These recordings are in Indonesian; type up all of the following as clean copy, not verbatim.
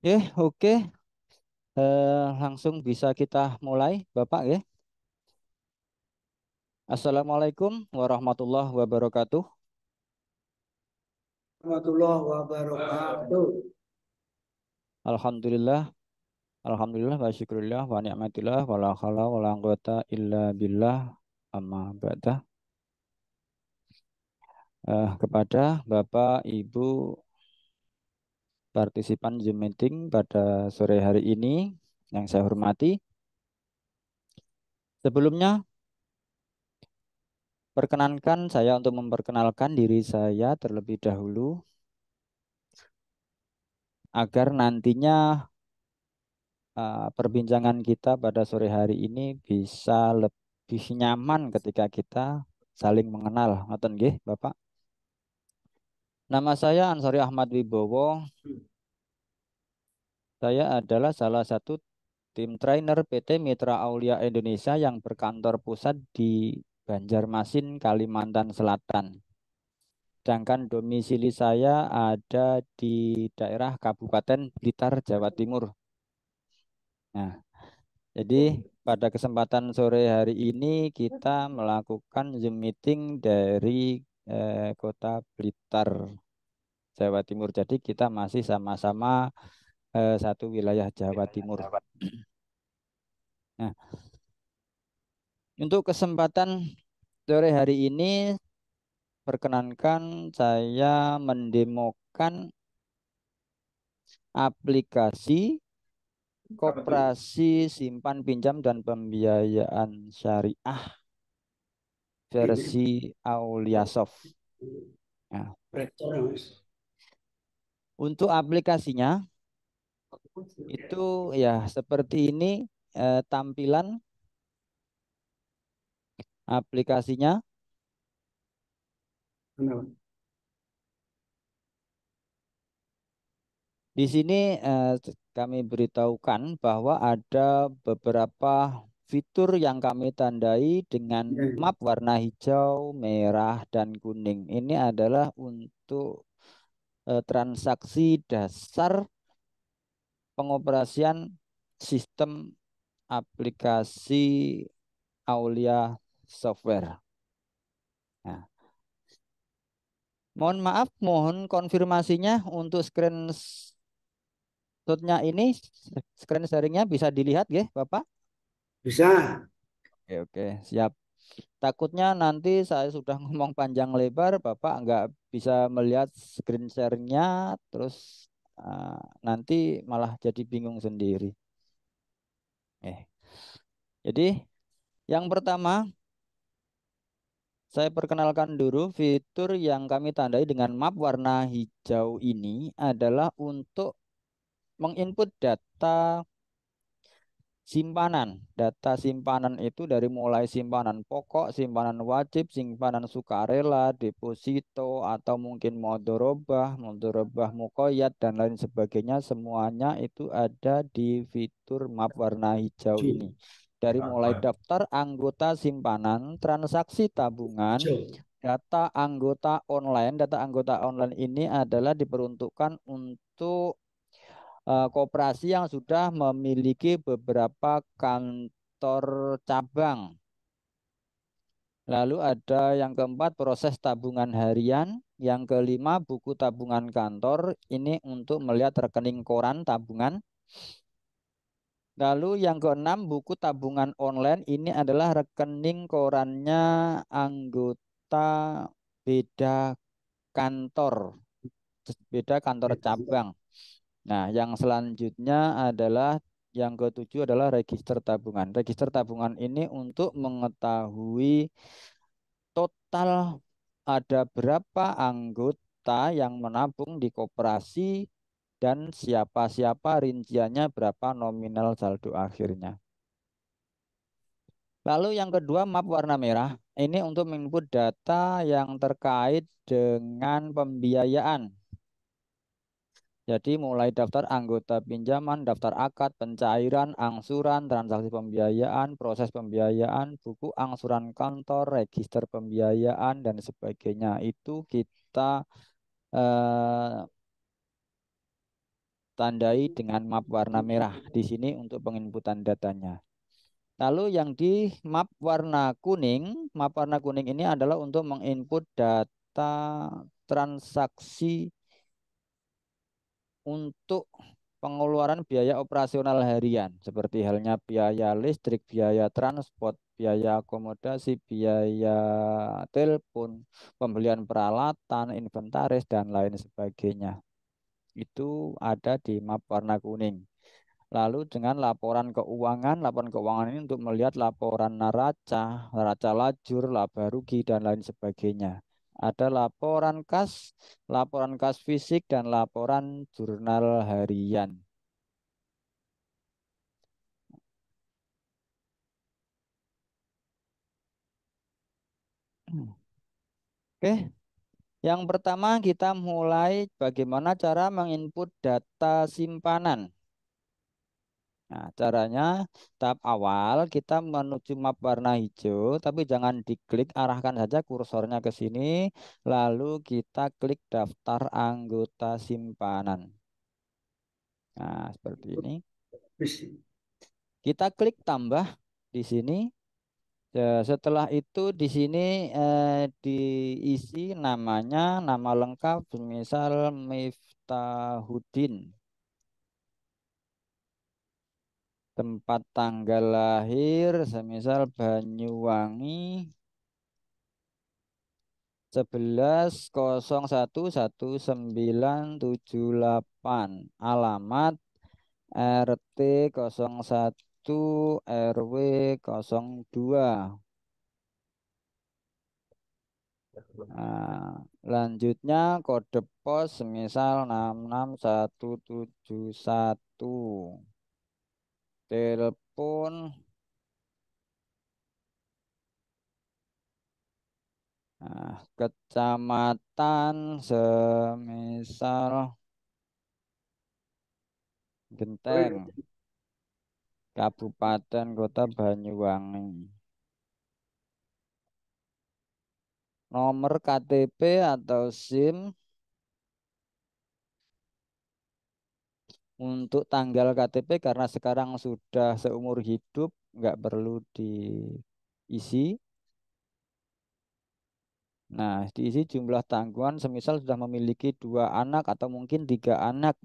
Oke. Langsung bisa kita mulai, Bapak ya. Assalamualaikum warahmatullahi wabarakatuh. Warahmatullahi wabarakatuh. Alhamdulillah, alhamdulillah wa syukurillah wa ni'matillah wa la haula wa la quwata illa billah amma ba'da. Kepada Bapak, Ibu, partisipan Zoom meeting pada sore hari ini yang saya hormati. Sebelumnya, perkenankan saya untuk memperkenalkan diri saya terlebih dahulu agar nantinya perbincangan kita pada sore hari ini bisa lebih nyaman ketika kita saling mengenal. Ngoten nggih, Bapak. Nama saya Ansori Ahmad Wibowo. Saya adalah salah satu tim trainer PT Mitra Aulia Indonesia yang berkantor pusat di Banjarmasin, Kalimantan Selatan. Sedangkan domisili saya ada di daerah Kabupaten Blitar, Jawa Timur. Nah, jadi pada kesempatan sore hari ini kita melakukan Zoom meeting dari Kota Blitar, Jawa Timur. Jadi kita masih sama-sama satu wilayah Jawa Timur. Nah, untuk kesempatan sore hari ini perkenankan saya mendemokan aplikasi Koperasi Simpan Pinjam dan Pembiayaan Syariah versi Auliasoft. Nah, Rektor, Mas. untuk aplikasinya itu ya seperti ini tampilan aplikasinya. Kenapa? Di sini kami beritahukan bahwa ada beberapa fitur yang kami tandai dengan Ya, map warna hijau, merah, dan kuning. Ini adalah untuk transaksi dasar pengoperasian sistem aplikasi Aulia Software. Nah, mohon maaf, mohon konfirmasinya untuk screenshotnya ini, screen sharingnya bisa dilihat ya, Bapak? bisa. Oke, oke, siap. Takutnya nanti saya sudah ngomong panjang lebar, Bapak nggak bisa melihat screen share-nya, terus uh, nanti malah jadi bingung sendiri. Jadi yang pertama, saya perkenalkan dulu fitur yang kami tandai dengan map warna hijau ini adalah untuk menginput data simpanan. Data simpanan itu dari mulai simpanan pokok, simpanan wajib, simpanan sukarela, deposito, atau mungkin mudorobah mukoyat, dan lain sebagainya. Semuanya itu ada di fitur map warna hijau ini. Dari mulai daftar anggota simpanan, transaksi tabungan, Hijau. data anggota online ini adalah diperuntukkan untuk koperasi yang sudah memiliki beberapa kantor cabang. Lalu ada yang keempat proses tabungan harian, yang kelima buku tabungan kantor, ini untuk melihat rekening koran tabungan. Lalu yang keenam buku tabungan online, ini adalah rekening korannya anggota beda kantor, beda kantor cabang. Nah, yang selanjutnya adalah yang ketujuh adalah register tabungan. Register tabungan ini untuk mengetahui total ada berapa anggota yang menabung di koperasi dan siapa-siapa rinciannya berapa nominal saldo akhirnya. Lalu yang kedua map warna merah. Ini untuk menginput data yang terkait dengan pembiayaan. Jadi mulai daftar anggota pinjaman, daftar akad, pencairan, angsuran, transaksi pembiayaan, proses pembiayaan, buku angsuran kantor, register pembiayaan, dan sebagainya. Itu kita eh, tandai dengan map warna merah di sini untuk penginputan datanya. Lalu yang di map warna kuning ini adalah untuk menginput data transaksi untuk pengeluaran biaya operasional harian, seperti halnya biaya listrik, biaya transport, biaya akomodasi, biaya telepon, pembelian peralatan, inventaris, dan lain sebagainya. Itu ada di map warna kuning. Lalu dengan laporan keuangan ini untuk melihat laporan neraca, neraca lajur, laba rugi, dan lain sebagainya. Ada laporan kas fisik, dan laporan jurnal harian. Oke, yang pertama kita mulai bagaimana cara menginput data simpanan. Nah, caranya tahap awal kita menuju map warna hijau, tapi jangan diklik, arahkan saja kursornya ke sini, lalu kita klik daftar anggota simpanan. Nah, seperti ini. Bis- Kita klik tambah di sini. Setelah itu di sini diisi namanya, nama lengkap, misal Miftahudin. Tempat tanggal lahir, semisal Banyuwangi 11.01.1978. Alamat RT 01 RW 02. Nah, lanjutnya kode pos semisal 66171. Telepon, nah, kecamatan semisal Genteng, Kabupaten Kota Banyuwangi. Nomor KTP atau SIM untuk tanggal KTP karena sekarang sudah seumur hidup, nggak perlu diisi. Nah, diisi jumlah tanggungan semisal sudah memiliki 2 anak atau mungkin 3 anak.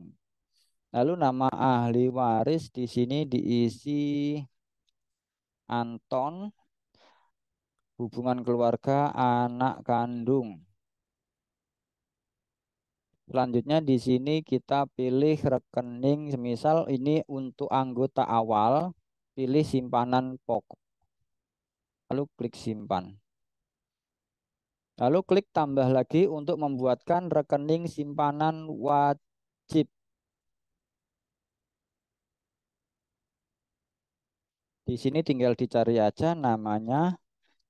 Lalu nama ahli waris di sini diisi Anton, hubungan keluarga, anak kandung. Selanjutnya di sini kita pilih rekening, semisal ini untuk anggota awal, pilih simpanan pokok, lalu klik simpan. Lalu klik tambah lagi untuk membuatkan rekening simpanan wajib. Di sini tinggal dicari aja namanya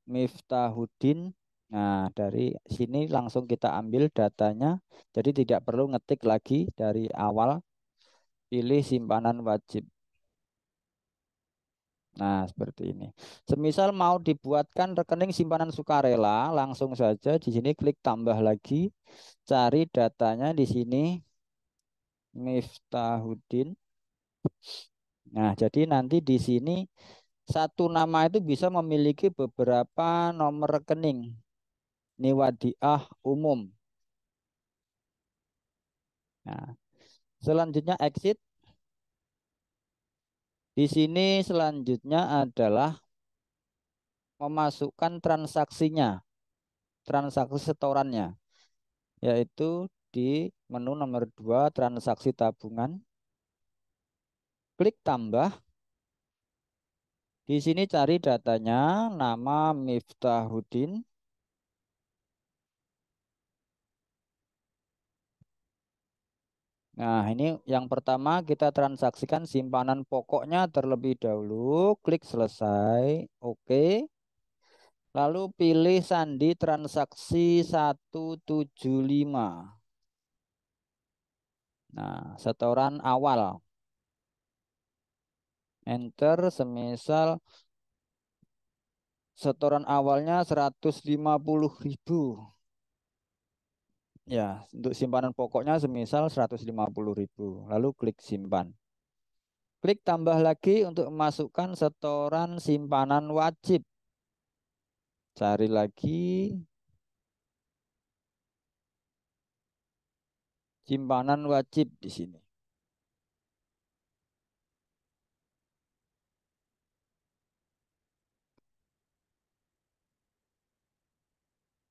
Miftahudin. Nah, dari sini langsung kita ambil datanya. Jadi tidak perlu ngetik lagi dari awal, pilih simpanan wajib. Nah, seperti ini. Semisal mau dibuatkan rekening simpanan sukarela, langsung saja di sini klik tambah lagi, cari datanya di sini Miftahudin. Nah, jadi nanti di sini satu nama itu bisa memiliki beberapa nomor rekening. Ini wadiah umum. Nah, selanjutnya exit. Di sini selanjutnya adalah memasukkan transaksinya, transaksi setorannya, yaitu di menu nomor 2 transaksi tabungan, klik tambah. Di sini cari datanya, nama Miftahudin. Nah, ini yang pertama kita transaksikan simpanan pokoknya terlebih dahulu, klik selesai, oke. Lalu pilih sandi transaksi 175. Nah, setoran awal. Enter, semisal setoran awalnya 150.000. Ya, untuk simpanan pokoknya semisal 150.000. Lalu klik simpan. Klik tambah lagi untuk memasukkan setoran simpanan wajib. Cari lagi simpanan wajib di sini.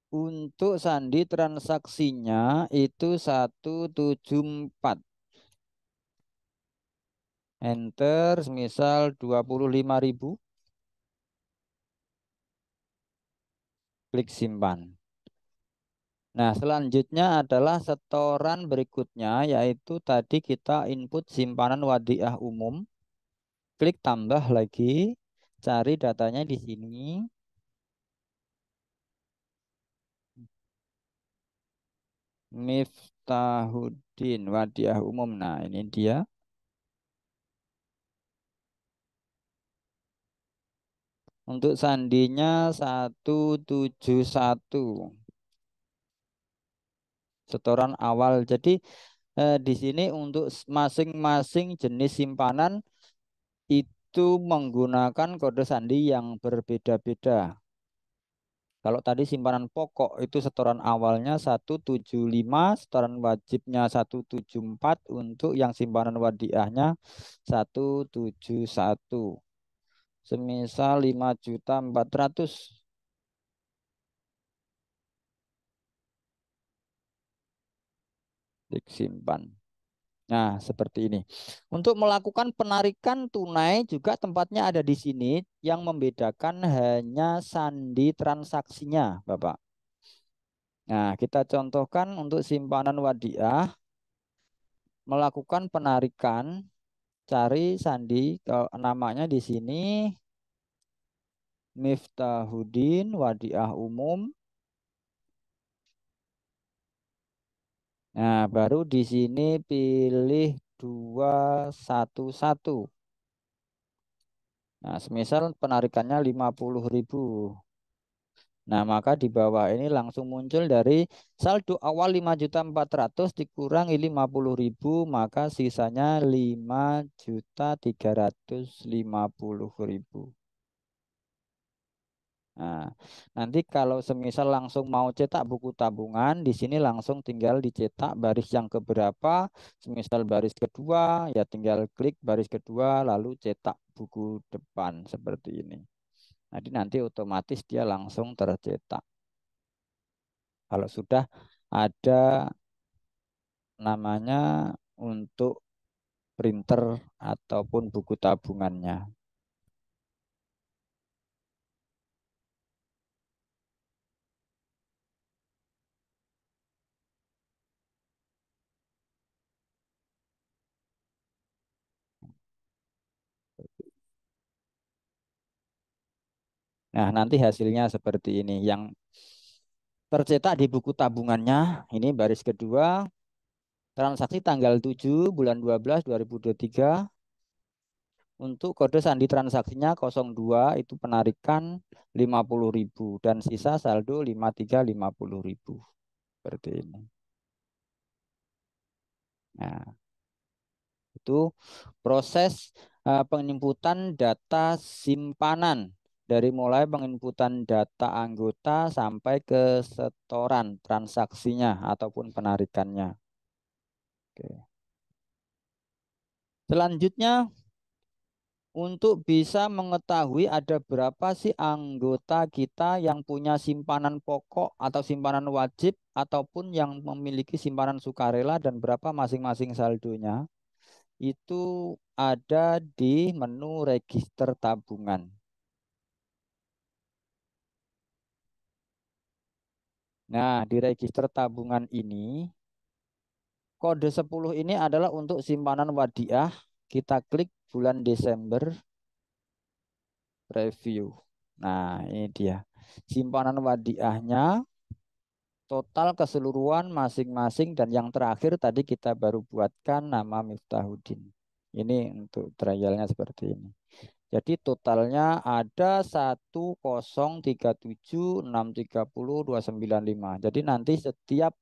Untuk sandi transaksinya itu 174. Enter, misal 25.000. Klik simpan. Nah, selanjutnya adalah setoran berikutnya, yaitu tadi kita input simpanan wadiah umum. Klik tambah lagi, cari datanya di sini. Miftahuddin wadiah umum. Nah, ini dia. Untuk sandinya 171. Setoran awal. Jadi di sini untuk masing-masing jenis simpanan itu menggunakan kode sandi yang berbeda-beda. Kalau tadi simpanan pokok itu setoran awalnya 175, setoran wajibnya 174, untuk yang simpanan wadiahnya 171. Semisal 5.400.000. Klik simpan. Nah, seperti ini. Untuk melakukan penarikan tunai juga tempatnya ada di sini. Yang membedakan hanya sandi transaksinya, Bapak. Nah, kita contohkan untuk simpanan wadiah, melakukan penarikan, cari sandi, namanya di sini Miftahuddin wadiah umum. Nah, baru di sini pilih 211. Nah, semisal penarikannya 50.000. Nah, maka di bawah ini langsung muncul dari saldo awal 5.400.000 dikurangi 50.000, maka sisanya 5.350.000. Nah, nanti kalau semisal langsung mau cetak buku tabungan, di sini langsung tinggal dicetak baris yang keberapa. Semisal baris kedua, ya tinggal klik baris kedua, lalu cetak buku depan seperti ini. Jadi nanti otomatis dia langsung tercetak. Kalau sudah ada namanya untuk printer ataupun buku tabungannya. Nah, nanti hasilnya seperti ini. Yang tercetak di buku tabungannya, ini baris kedua, transaksi tanggal 7 bulan 12 2023. Untuk kode sandi transaksinya 02, itu penarikan 50.000 dan sisa saldo 5350.000. Seperti ini. Nah, itu proses penginputan data simpanan, dari mulai penginputan data anggota sampai ke setoran transaksinya ataupun penarikannya. Oke. Selanjutnya, untuk bisa mengetahui ada berapa sih anggota kita yang punya simpanan pokok atau simpanan wajib ataupun yang memiliki simpanan sukarela dan berapa masing-masing saldonya, itu ada di menu register tabungan. Nah, di register tabungan ini, kode 10 ini adalah untuk simpanan wadiah. Kita klik bulan Desember, review. Nah, ini dia. Simpanan wadiahnya, total keseluruhan masing-masing, dan yang terakhir tadi kita baru buatkan nama Miftahuddin. Ini untuk trialnya seperti ini. Jadi totalnya ada 1037630295. Jadi nanti setiap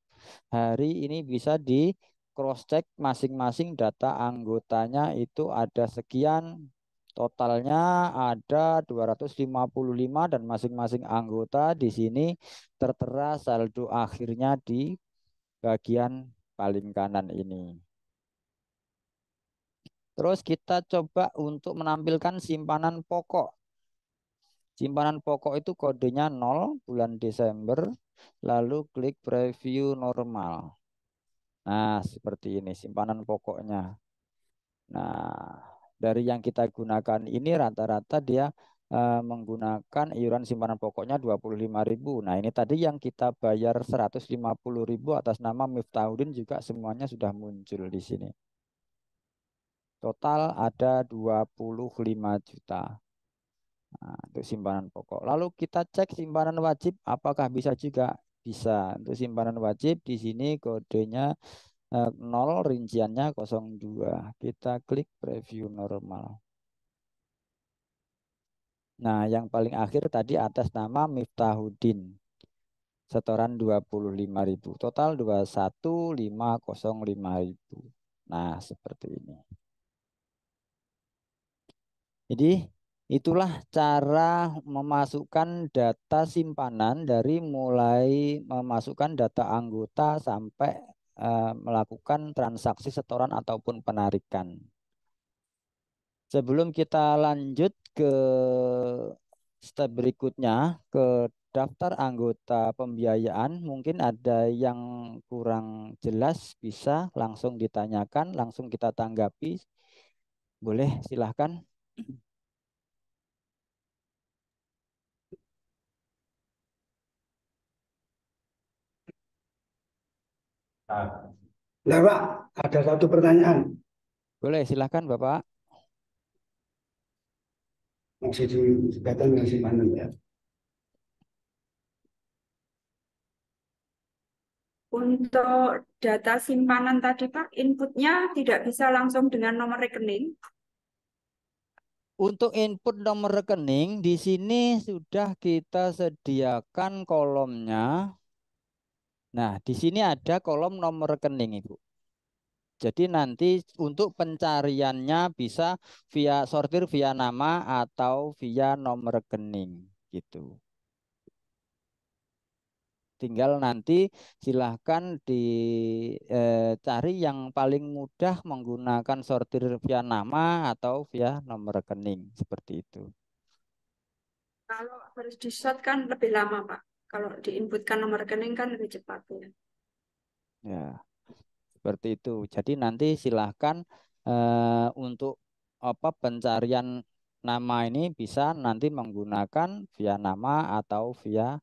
hari ini bisa di cross check masing-masing data anggotanya itu ada sekian, totalnya ada 255 dan masing-masing anggota di sini tertera saldo akhirnya di bagian paling kanan ini. Terus kita coba untuk menampilkan simpanan pokok. Simpanan pokok itu kodenya 0 bulan Desember, lalu klik preview normal. Nah, seperti ini simpanan pokoknya. Nah, dari yang kita gunakan ini rata-rata dia menggunakan iuran simpanan pokoknya 25.000. Nah, ini tadi yang kita bayar 150.000 atas nama Miftahudin juga semuanya sudah muncul di sini. Total ada 25 juta. Nah, untuk simpanan pokok. Lalu kita cek simpanan wajib apakah bisa juga? Bisa. Untuk simpanan wajib di sini kodenya 0, rinciannya 02. Kita klik preview normal. Nah, yang paling akhir tadi atas nama Miftahudin. Setoran 25.000. Total 21.505.000. Nah, seperti ini. Jadi itulah cara memasukkan data simpanan dari mulai memasukkan data anggota sampai melakukan transaksi setoran ataupun penarikan. Sebelum kita lanjut ke step berikutnya, ke daftar anggota pembiayaan, mungkin ada yang kurang jelas, bisa langsung ditanyakan, langsung kita tanggapi. Boleh, silahkan. Nah, Pak, ada satu pertanyaan. Boleh, silahkan Bapak. Masih di kaitan dengan simpanan ya. Untuk data simpanan tadi Pak, inputnya tidak bisa langsung dengan nomor rekening. Untuk input nomor rekening, di sini sudah kita sediakan kolomnya. Nah, di sini ada kolom nomor rekening, Ibu. Jadi nanti untuk pencariannya bisa via sortir via nama atau via nomor rekening gitu. Tinggal nanti silahkan dicari yang paling mudah menggunakan sortir via nama atau via nomor rekening seperti itu. Kalau harus di-short kan lebih lama Pak. Kalau diinputkan nomor rekening kan lebih cepat ya. Ya, seperti itu. Jadi nanti silahkan untuk apa pencarian nama ini bisa nanti menggunakan via nama atau via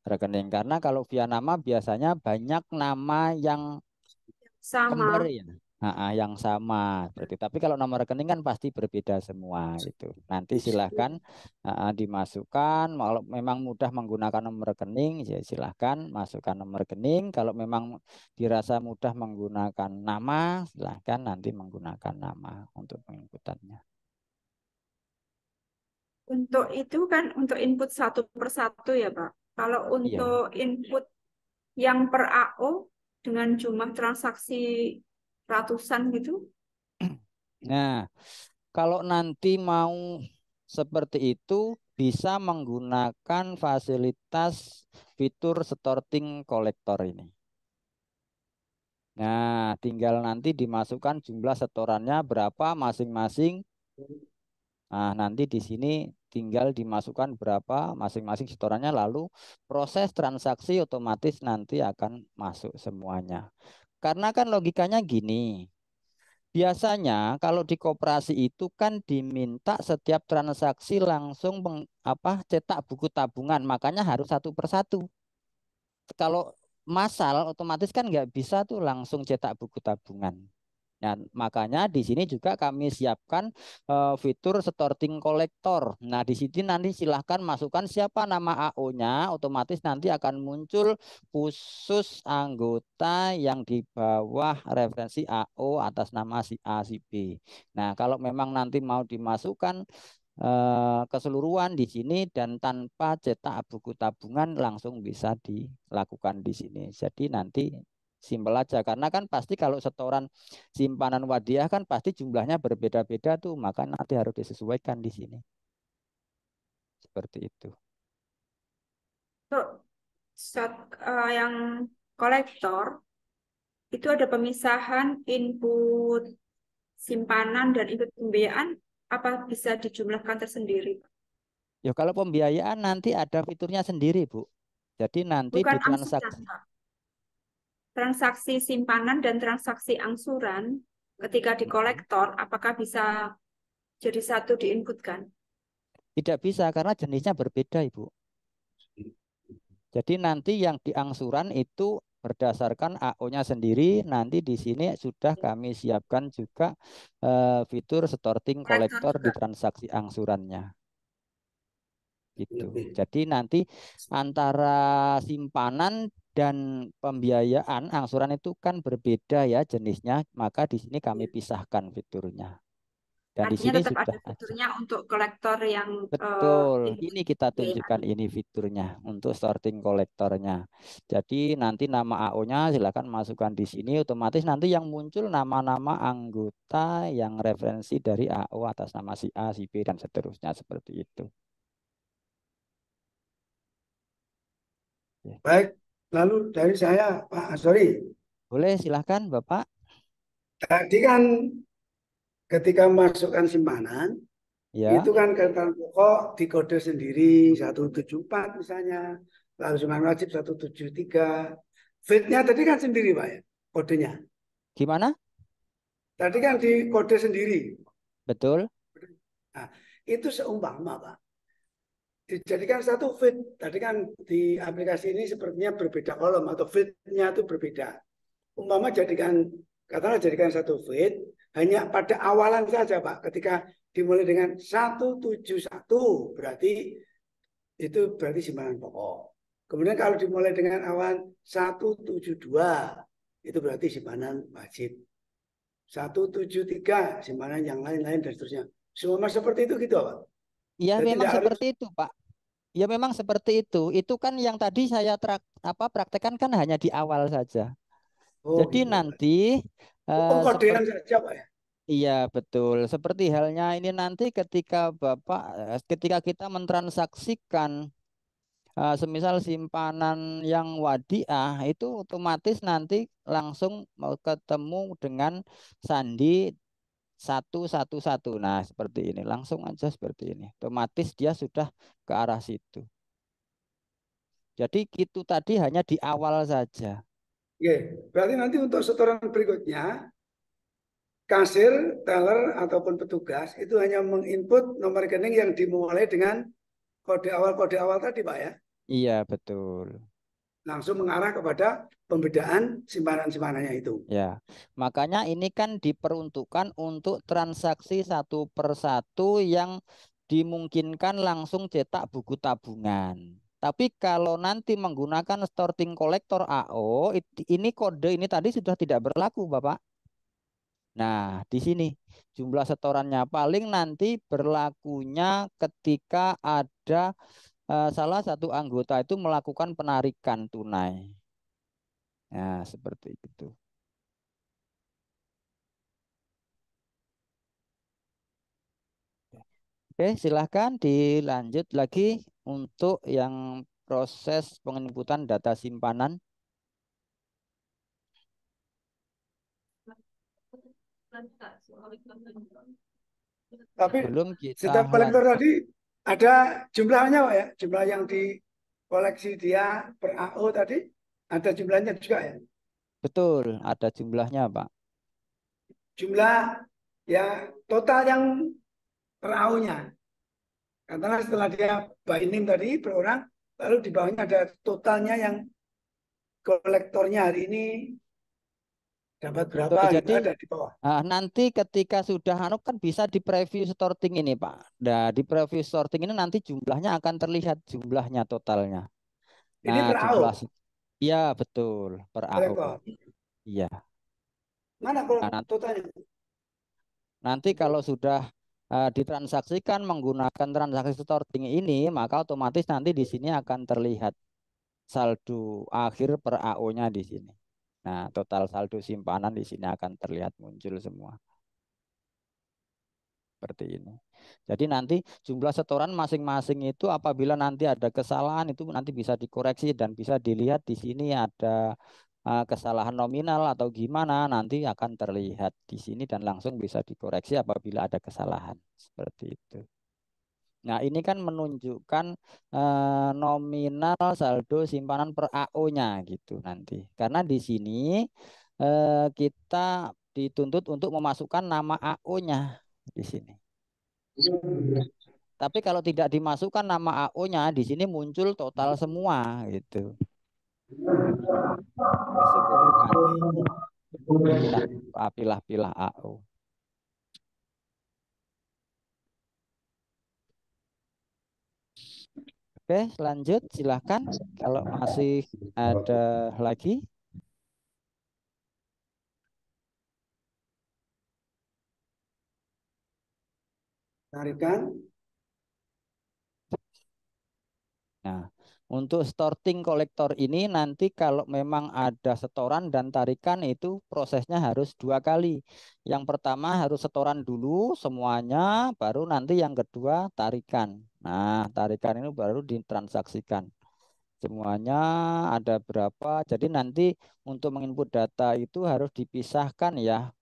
rekening. Karena kalau via nama biasanya banyak nama yang kembar Sama. ya. Yang sama berarti. Tapi kalau nomor rekening kan pasti berbeda semua itu. Nanti silahkan dimasukkan. Kalau memang mudah menggunakan nomor rekening, ya silahkan masukkan nomor rekening. Kalau memang dirasa mudah menggunakan nama, silahkan nanti menggunakan nama untuk penginputannya. Untuk itu kan untuk input satu per satu ya Pak. Kalau Iya. untuk input yang per AO dengan jumlah transaksi ratusan gitu, Nah, kalau nanti mau seperti itu bisa menggunakan fasilitas fitur sorting kolektor ini. Nah, tinggal nanti dimasukkan jumlah setorannya berapa masing-masing. Nah, nanti di sini tinggal dimasukkan berapa masing-masing setorannya, lalu proses transaksi otomatis nanti akan masuk semuanya. Karena kan logikanya gini. Biasanya kalau di koperasi itu kan diminta setiap transaksi langsung cetak buku tabungan, makanya harus satu persatu. Kalau massal otomatis kan nggak bisa tuh langsung cetak buku tabungan. Nah, makanya di sini juga kami siapkan fitur sorting kolektor. Nah, di sini nanti silahkan masukkan siapa nama AO-nya, otomatis nanti akan muncul khusus anggota yang di bawah referensi AO atas nama si A, si B. Nah, kalau memang nanti mau dimasukkan keseluruhan di sini dan tanpa cetak buku tabungan langsung bisa dilakukan di sini. Jadi nanti simpel aja karena kan pasti kalau setoran simpanan wadiah kan pasti jumlahnya berbeda-beda tuh, maka nanti harus disesuaikan di sini. Seperti itu. Untuk yang kolektor itu ada pemisahan input simpanan dan input pembiayaan, apa bisa dijumlahkan tersendiri? Ya kalau pembiayaan nanti ada fiturnya sendiri, Bu. Jadi nanti di Bukan angsuran, transaksi. Pak. Transaksi simpanan dan transaksi angsuran ketika di kolektor, apakah bisa jadi satu diinputkan? Tidak bisa karena jenisnya berbeda, Ibu. Jadi nanti yang diangsuran itu berdasarkan AO-nya sendiri. Nanti di sini sudah kami siapkan juga fitur sorting Kolektor kolektor di juga. transaksi angsurannya. Gitu. Lebih. Jadi nanti antara simpanan dan pembiayaan angsuran itu kan berbeda ya jenisnya. Maka di sini kami pisahkan fiturnya. Dan di Artinya sini tetap ada sudah ada. fiturnya untuk kolektor yang Betul, input ini kita pembiayaan. tunjukkan ini fiturnya untuk sorting kolektornya. Jadi nanti nama AO-nya silakan masukkan di sini. Otomatis nanti yang muncul nama-nama anggota yang referensi dari AO atas nama si A, si B dan seterusnya seperti itu. Ya. Baik, lalu dari saya, Pak Asori, Boleh silahkan Bapak. tadi kan ketika masukkan simpanan, Ya, itu kan ketentuan pokok dikode sendiri 174 misalnya, lalu simpanan wajib 173. Fitnya tadi kan sendiri, Pak ya, kodenya. gimana? Tadi kan dikode sendiri. Betul. Nah, itu seumpama, Pak. Dijadikan satu fit. Tadi kan di aplikasi ini sepertinya berbeda kolom atau fitnya itu berbeda. Umpama jadikan, katakanlah jadikan satu fit, hanya pada awalan saja Pak. Ketika dimulai dengan 171, berarti itu berarti simpanan pokok. Kemudian kalau dimulai dengan awalan 172, itu berarti simpanan wajib. 173, simpanan yang lain-lain dan seterusnya. Semua seperti itu gitu Pak. Ya Jadi memang tidak harus. seperti itu Pak. Ya memang seperti itu. Itu kan yang tadi saya praktekkan kan hanya di awal saja. Oh Jadi gitu. nanti Pengkodean seperti saja Pak ya. iya betul. Seperti halnya ini nanti ketika Bapak ketika kita mentransaksikan semisal simpanan yang wadiah itu otomatis nanti langsung mau ketemu dengan sandi 111. Nah, seperti ini. Langsung aja seperti ini. Otomatis dia sudah ke arah situ. Jadi itu tadi hanya di awal saja. Oke, berarti nanti untuk setoran berikutnya, kasir, teller, ataupun petugas itu hanya menginput nomor rekening yang dimulai dengan kode awal tadi, Pak ya. Iya, betul. Langsung mengarah kepada pembedaan simpanan-simpanannya itu. Ya, makanya ini kan diperuntukkan untuk transaksi satu persatu yang dimungkinkan langsung cetak buku tabungan. Tapi kalau nanti menggunakan sorting kolektor AO, ini kode ini tadi sudah tidak berlaku, Bapak. Nah, di sini jumlah setorannya paling nanti berlakunya ketika ada salah satu anggota itu melakukan penarikan tunai. Nah, seperti itu. Oke, silahkan dilanjut lagi untuk yang proses penginputan data simpanan. Tapi Sebelum kita setiap kolektor lanjut, tadi ada jumlahnya, Pak ya. Jumlah yang dikoleksi dia per AO tadi ada jumlahnya juga ya. betul ada jumlahnya, Pak. Jumlah ya total yang per AO-nya. Karena setelah dia by name tadi per orang, lalu di bawahnya ada totalnya yang kolektornya hari ini dapat Betul, berapa gitu jadi ada di bawah. nanti ketika sudah anu kan bisa di preview sorting ini, Pak. Nah, di preview sorting ini nanti jumlahnya akan terlihat jumlahnya totalnya. Ini Nah, per AO jumlah iya betul per AO. kolektor. Iya. Mana Nah, totalnya? nanti kalau sudah ditransaksikan menggunakan transaksi sorting ini, maka otomatis nanti di sini akan terlihat saldo akhir per AO-nya di sini. Nah, total saldo simpanan di sini akan terlihat muncul semua. Seperti ini. Jadi nanti jumlah setoran masing-masing itu apabila nanti ada kesalahan itu nanti bisa dikoreksi dan bisa dilihat di sini ada kesalahan nominal atau gimana nanti akan terlihat di sini dan langsung bisa dikoreksi apabila ada kesalahan. Seperti itu. Nah, ini kan menunjukkan nominal saldo simpanan per AO-nya gitu nanti. Karena di sini kita dituntut untuk memasukkan nama AO-nya di sini. Tapi kalau tidak dimasukkan nama AO-nya, di sini muncul total semua gitu. Keseluruhan. Ini tanpa pilah-pilah AO. Oke, lanjut silahkan. Kalau masih ada lagi. Tarikan. Nah, untuk starting kolektor ini nanti kalau memang ada setoran dan tarikan itu prosesnya harus 2 kali. Yang pertama harus setoran dulu semuanya, baru nanti yang kedua tarikan. Nah, tarikan ini baru ditransaksikan. Semuanya ada berapa, jadi nanti untuk menginput data itu harus dipisahkan ya.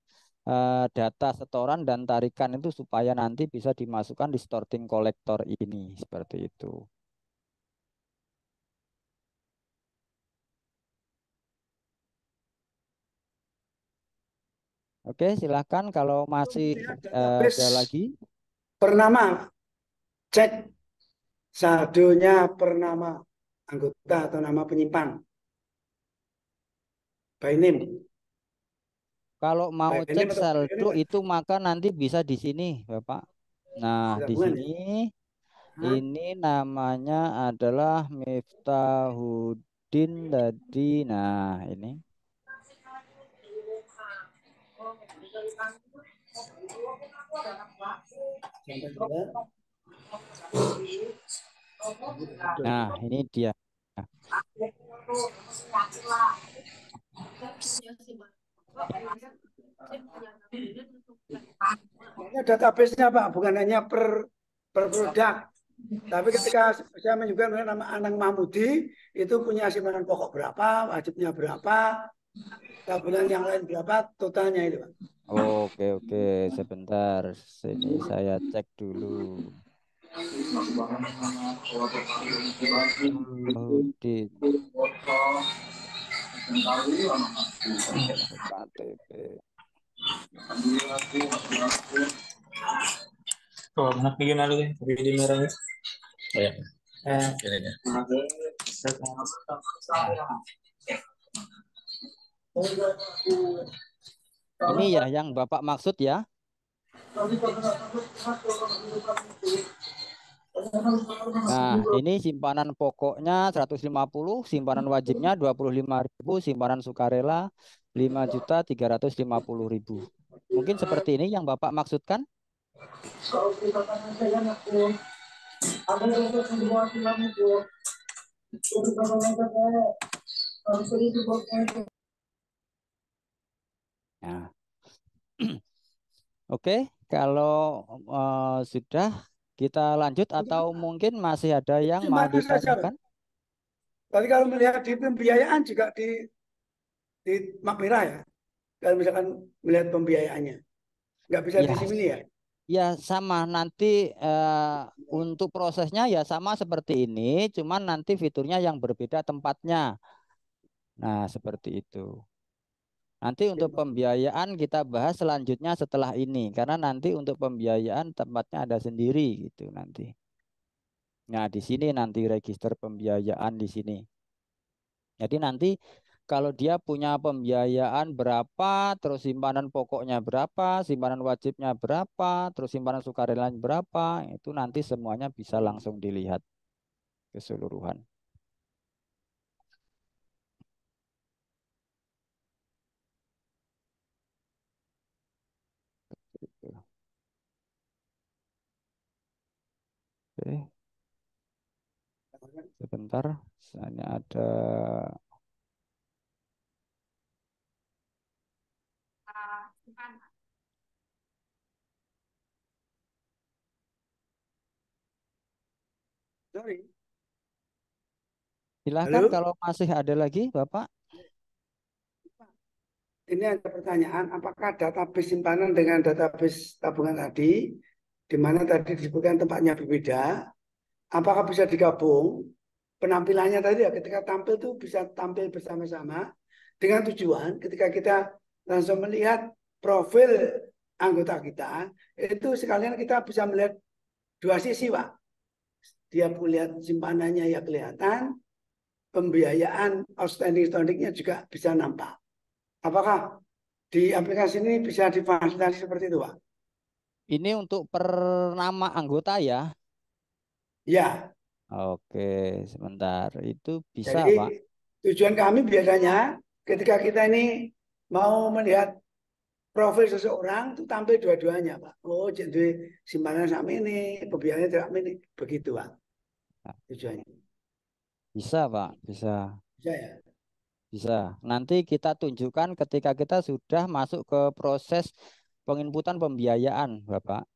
Data setoran dan tarikan itu supaya nanti bisa dimasukkan di starting kolektor ini, seperti itu. Oke, silahkan kalau masih ada lagi. Per nama, cek saldonya per nama anggota atau nama penyimpan. By name. Kalau mau By cek name atau by saldo name itu maka nanti bisa di sini, Bapak. Nah, di gabungan sini ya. Hah? ini namanya adalah Miftahudin tadi. Nah, ini. Sampai juga. Nah, ini dia. Makanya database-nya Pak, bukan hanya per produk. Tapi ketika saya menyebutkan nama Anang Mahmudi, itu punya simpanan pokok berapa, wajibnya berapa, tabungan yang lain berapa, totalnya itu Pak. Oke, oke, sebentar. Sini saya cek dulu. Miftahudin KTP. Oh, anak bigyan na rin. Pwede mo rin. Ayan. Yan na. Ini ya yang Bapak maksud ya. Nah, ini simpanan pokoknya 150, simpanan wajibnya 25.000, simpanan sukarela 5.350.000. Mungkin seperti ini yang Bapak maksudkan? Nah, oke, kalau sudah kita lanjut atau mungkin masih ada yang mau Simpanan saja Pak. ditanyakan? Tapi kalau melihat di pembiayaan juga di mak merah ya. Kalau misalkan melihat pembiayaannya. Nggak bisa di Ya, sini ya. ya sama nanti untuk prosesnya ya sama seperti ini, cuman nanti fiturnya yang berbeda tempatnya. Nah, seperti itu. Nanti untuk pembiayaan kita bahas selanjutnya setelah ini, karena nanti untuk pembiayaan tempatnya ada sendiri gitu nanti. Nah, di sini nanti register pembiayaan di sini. Jadi nanti kalau dia punya pembiayaan berapa, terus simpanan pokoknya berapa, simpanan wajibnya berapa, terus simpanan sukarelanya berapa, itu nanti semuanya bisa langsung dilihat keseluruhan. Sebentar, ini ada Sorry. silahkan Halo? kalau masih ada lagi, Bapak. Ini ada pertanyaan, apakah database simpanan dengan database tabungan tadi, di mana tadi disebutkan tempatnya berbeda, apakah bisa digabung? Penampilannya tadi ya, ketika tampil itu bisa tampil bersama-sama dengan tujuan ketika kita langsung melihat profil anggota kita, itu sekalian kita bisa melihat dua sisi, Pak. Dia melihat simpanannya ya kelihatan, pembiayaan outstanding-nya juga bisa nampak. Apakah di aplikasi ini bisa difasilitasi seperti itu, Pak? Ini untuk per nama anggota ya. Ya, Oke, sebentar. Itu bisa, jadi Pak. tujuan kami biasanya ketika kita ini mau melihat profil seseorang itu tampil dua-duanya, Pak. Oh, jadi simpanan sama ini, pembiayaannya tidak ini, begitu, Pak. Tujuannya. Bisa, Pak. Bisa. Bisa ya? Bisa. Nanti kita tunjukkan ketika kita sudah masuk ke proses penginputan pembiayaan, Bapak.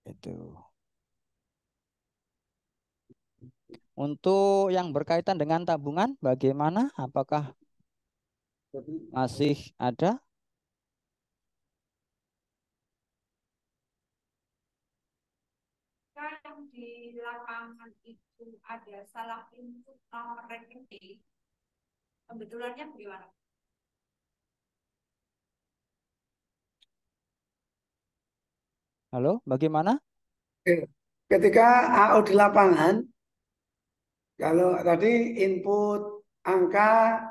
Itu. Untuk yang berkaitan dengan tabungan, bagaimana? Apakah masih ada? Yang di lapangan itu ada salah input nomor rekening, kebetulannya bagaimana? Halo, bagaimana? Ketika AO di lapangan, kalau tadi input angka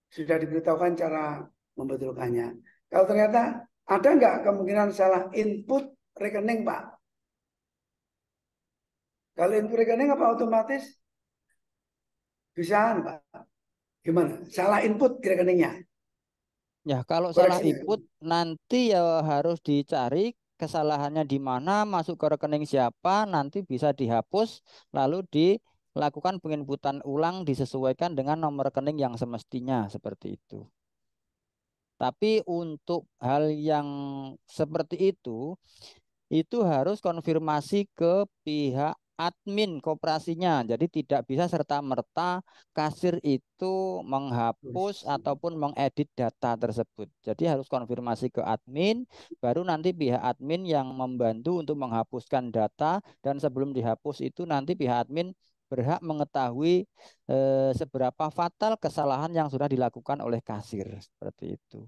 sudah diberitahukan cara membetulkannya. Kalau ternyata ada nggak kemungkinan salah input rekening, Pak? Kalau input rekening apa otomatis bisa, Pak? Gimana? Salah input di rekeningnya. Ya, kalau salah Koreksinya. input nanti ya harus dicari kesalahannya di mana, masuk ke rekening siapa, nanti bisa dihapus, lalu dilakukan penginputan ulang disesuaikan dengan nomor rekening yang semestinya seperti itu. Tapi untuk hal yang seperti itu harus konfirmasi ke pihak admin koperasinya. Jadi tidak bisa serta-merta kasir itu menghapus ataupun mengedit data tersebut. Jadi harus konfirmasi ke admin, baru nanti pihak admin yang membantu untuk menghapuskan data, dan sebelum dihapus itu nanti pihak admin berhak mengetahui seberapa fatal kesalahan yang sudah dilakukan oleh kasir. Seperti itu.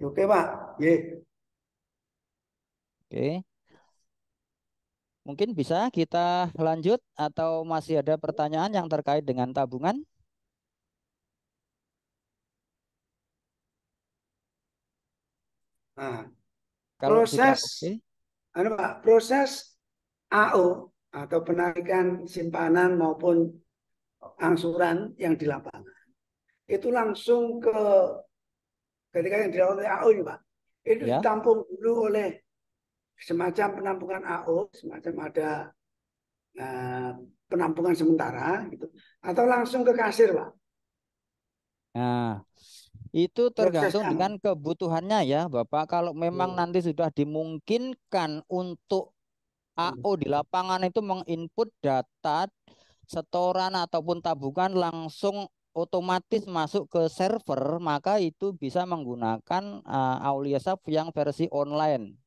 Oke, Pak. Ye. Oke. Mungkin bisa kita lanjut atau masih ada pertanyaan yang terkait dengan tabungan? Nah, Kalau sudah proses oke, Pak, proses AO atau penarikan simpanan maupun angsuran yang di lapangan itu langsung ke ketika yang dilakukan oleh AO ini, Pak. Itu ya. ditampung dulu oleh semacam penampungan AO, semacam ada eh, penampungan sementara gitu, atau langsung ke kasir, Pak. Nah, itu tergantung Prosesnya. dengan kebutuhannya ya, Bapak. Kalau memang nanti sudah dimungkinkan untuk AO di lapangan itu menginput data setoran ataupun tabungan langsung otomatis masuk ke server, maka itu bisa menggunakan Auliasaf yang versi online.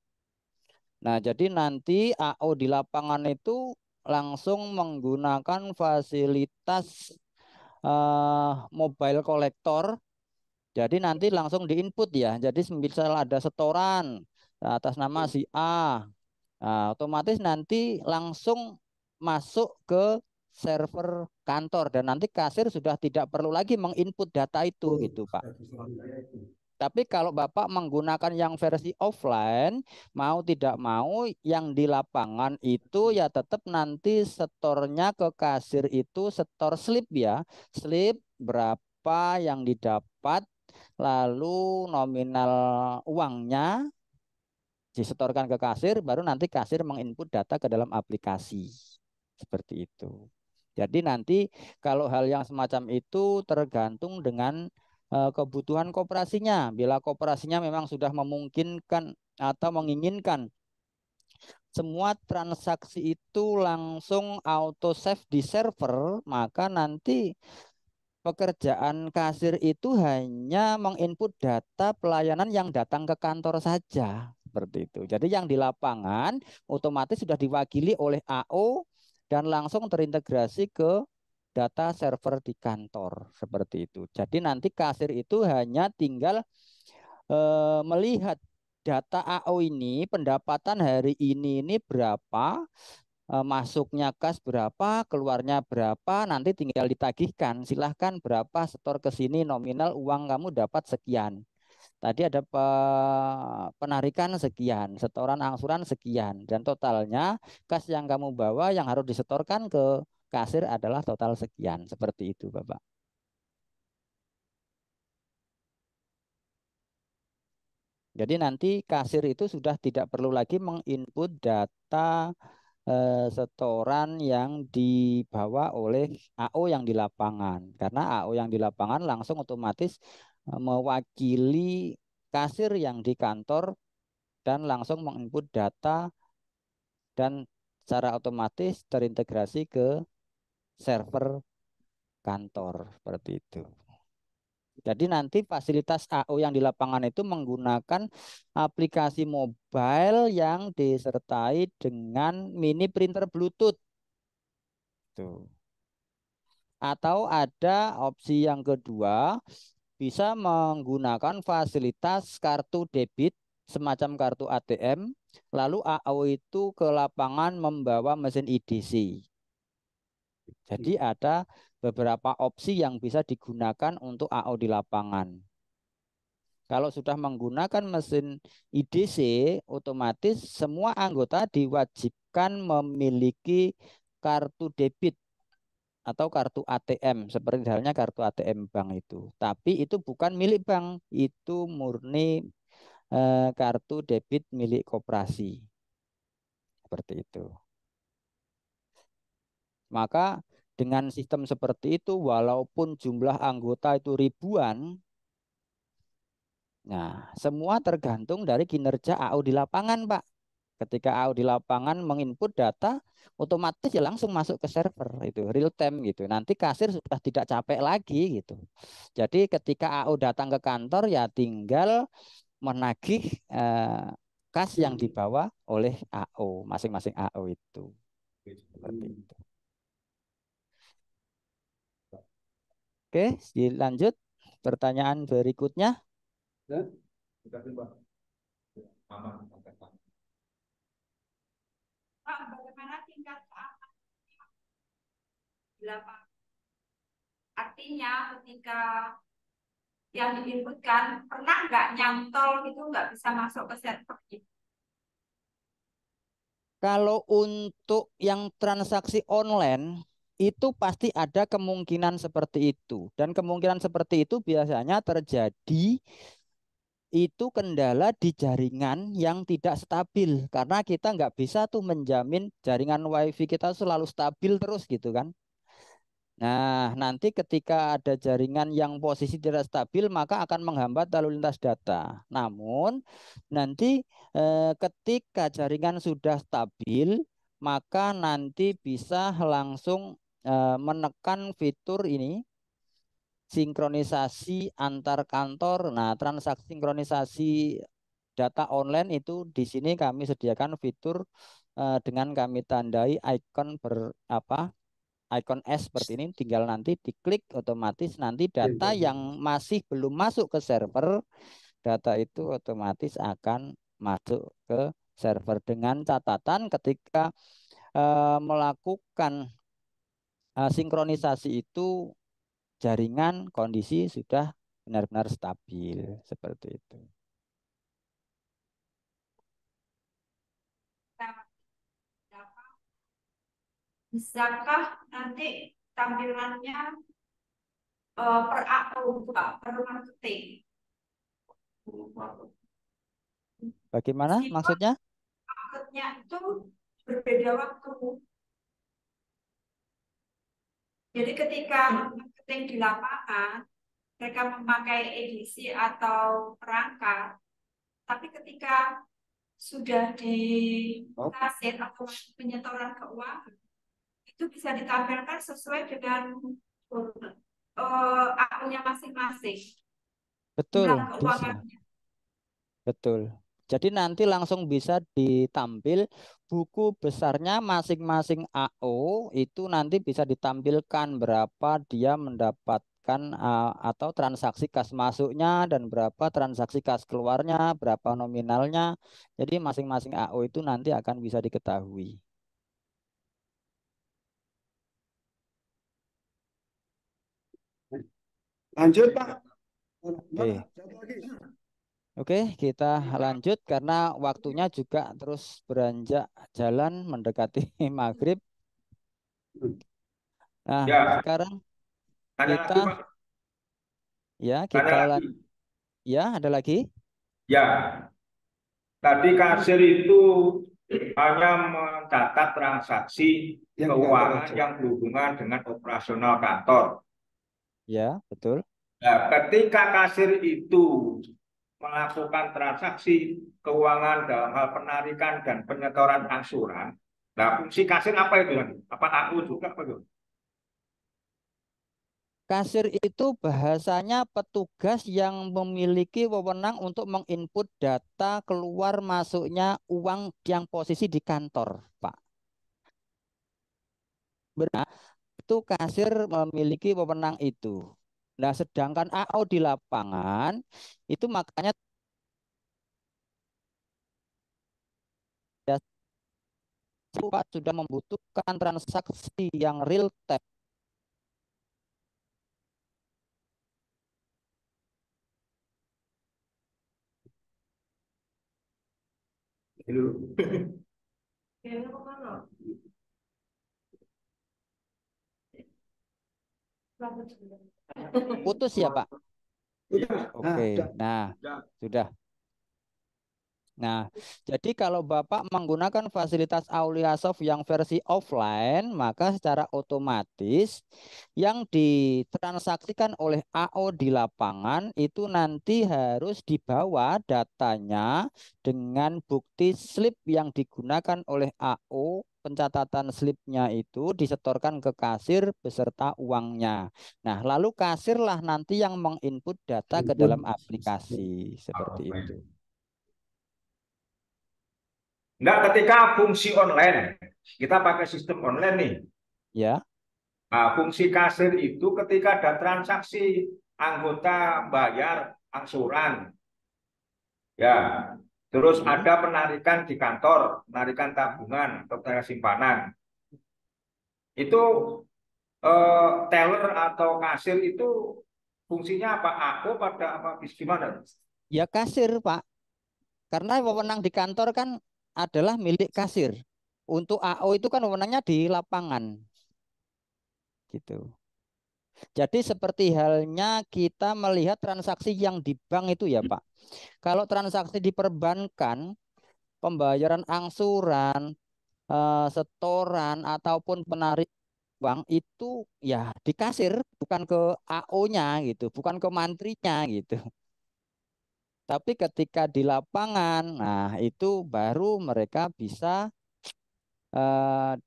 Nah, jadi nanti AO di lapangan itu langsung menggunakan fasilitas mobile collector. Jadi nanti langsung diinput ya. Jadi misal ada setoran atas nama si A, nah, otomatis nanti langsung masuk ke server kantor, dan nanti kasir sudah tidak perlu lagi menginput data itu gitu, Pak. Tapi kalau Bapak menggunakan yang versi offline, mau tidak mau yang di lapangan itu ya tetap nanti setornya ke kasir itu setor slip ya. Slip berapa yang didapat, lalu nominal uangnya disetorkan ke kasir, baru nanti kasir menginput data ke dalam aplikasi. Seperti itu. Jadi nanti kalau hal yang semacam itu tergantung dengan kebutuhan koperasinya. Bila koperasinya memang sudah memungkinkan atau menginginkan semua transaksi itu langsung auto save di server, maka nanti pekerjaan kasir itu hanya menginput data pelayanan yang datang ke kantor saja. Seperti itu. Jadi yang di lapangan otomatis sudah diwakili oleh AO dan langsung terintegrasi ke data server di kantor. Seperti itu. Jadi nanti kasir itu hanya tinggal melihat data AO ini, pendapatan hari ini berapa, masuknya kas berapa, keluarnya berapa, nanti tinggal ditagihkan. Silahkan berapa setor ke sini nominal uang kamu dapat sekian. Tadi ada penarikan sekian, setoran angsuran sekian, dan totalnya kas yang kamu bawa yang harus disetorkan ke kasir adalah total sekian. Seperti itu, Bapak. Jadi nanti kasir itu sudah tidak perlu lagi menginput data setoran yang dibawa oleh AO yang di lapangan. Karena AO yang di lapangan langsung otomatis mewakili kasir yang di kantor dan langsung menginput data dan secara otomatis terintegrasi ke server kantor. Seperti itu. Jadi nanti fasilitas AO yang di lapangan itu menggunakan aplikasi mobile yang disertai dengan mini printer Bluetooth. Tuh. Atau ada opsi yang kedua, bisa menggunakan fasilitas kartu debit semacam kartu ATM, lalu AO itu ke lapangan membawa mesin EDC. Jadi ada beberapa opsi yang bisa digunakan untuk AO di lapangan. Kalau sudah menggunakan mesin IDC, otomatis semua anggota diwajibkan memiliki kartu debit atau kartu ATM, seperti halnya kartu ATM bank itu. Tapi itu bukan milik bank, itu murni kartu debit milik koperasi. Seperti itu. Maka dengan sistem seperti itu, walaupun jumlah anggota itu ribuan, nah semua tergantung dari kinerja AO di lapangan, Pak. Ketika AO di lapangan menginput data, otomatis ya langsung masuk ke server itu real time gitu. Nanti kasir sudah tidak capek lagi gitu. Jadi ketika AO datang ke kantor ya tinggal menagih kas yang dibawa oleh AO, masing-masing AO itu. Seperti itu. Oke, lanjut pertanyaan berikutnya. Pak, bagaimana tingkat keamanan di lapangan? Artinya ketika yang diinputkan pernah nggak nyantol gitu nggak bisa masuk ke server gitu. Kalau untuk yang transaksi online itu pasti ada kemungkinan seperti itu, dan kemungkinan seperti itu biasanya terjadi itu kendala di jaringan yang tidak stabil, karena kita nggak bisa tuh menjamin jaringan WiFi kita selalu stabil terus gitu kan. Nah, nanti ketika ada jaringan yang posisi tidak stabil, maka akan menghambat lalu lintas data. Namun, nanti ketika jaringan sudah stabil, maka nanti bisa langsung menekan fitur ini, sinkronisasi antar kantor. Nah, transaksi sinkronisasi data online itu di sini kami sediakan fitur dengan kami tandai ikon ikon S seperti ini, tinggal nanti diklik otomatis nanti data yang masih belum masuk ke server, data itu otomatis akan masuk ke server, dengan catatan ketika melakukan sinkronisasi itu jaringan kondisi sudah benar-benar stabil seperti itu. Bisakah nanti tampilannya per AO Pak, per marketing? Bagaimana Meskipun maksudnya? marketnya itu berbeda waktu. Jadi ketika marketing di lapangan, mereka memakai edisi atau perangkat, tapi ketika sudah di kasir atau penyetoran keuangan, itu bisa ditampilkan sesuai dengan akunnya masing-masing, Betul, jumlah bisa. keuangannya. Betul. Jadi nanti langsung bisa ditampil buku besarnya masing-masing AO itu nanti bisa ditampilkan berapa dia mendapatkan atau transaksi kas masuknya dan berapa transaksi kas keluarnya, berapa nominalnya. Jadi masing-masing AO itu nanti akan bisa diketahui. Lanjut Pak. Oke. Satu lagi. Oke, kita lanjut karena waktunya juga terus beranjak jalan mendekati maghrib. Nah, Ya, sekarang tanya kita lagi Pak. ya Tanya kita lagi. ya ada lagi. Ya, tadi kasir itu hanya mencatat transaksi keuangan yang berhubungan dengan operasional kantor. Ya, betul. Nah, ketika kasir itu melakukan transaksi keuangan dalam hal penarikan dan penyetoran angsuran, nah fungsi kasir apa itu? Apa AU juga apa itu? Kasir itu bahasanya petugas yang memiliki wewenang untuk menginput data keluar masuknya uang yang posisi di kantor, Pak. Benar, itu kasir memiliki wewenang itu. Nah, sedangkan AO di lapangan itu makanya Pak sudah membutuhkan transaksi yang real time. Putus ya, Pak? Oke, nah sudah. Nah, jadi kalau Bapak menggunakan fasilitas Auliasoft yang versi offline, maka secara otomatis yang ditransaksikan oleh AO di lapangan itu nanti harus dibawa datanya dengan bukti slip yang digunakan oleh AO. Pencatatan slipnya itu disetorkan ke kasir beserta uangnya. Nah, lalu kasirlah nanti yang menginput data ke dalam aplikasi seperti itu. Enggak, ketika fungsi online, kita pakai sistem online nih. Ya. Nah, fungsi kasir itu ketika ada transaksi anggota bayar angsuran, ya, terus ada penarikan di kantor, penarikan tabungan atau penarikan simpanan. Itu teller atau kasir itu fungsinya apa? Aku pada apa gimana? Ya kasir, Pak. Karena wewenang di kantor kan adalah milik kasir. Untuk AO itu kan wewenangnya di lapangan. Gitu. Jadi seperti halnya kita melihat transaksi yang di bank itu ya, Pak. Kalau transaksi di perbankan, pembayaran angsuran, setoran ataupun penarik uang itu ya di kasir, bukan ke AO-nya gitu, bukan ke mantrinya gitu. Tapi ketika di lapangan, nah itu baru mereka bisa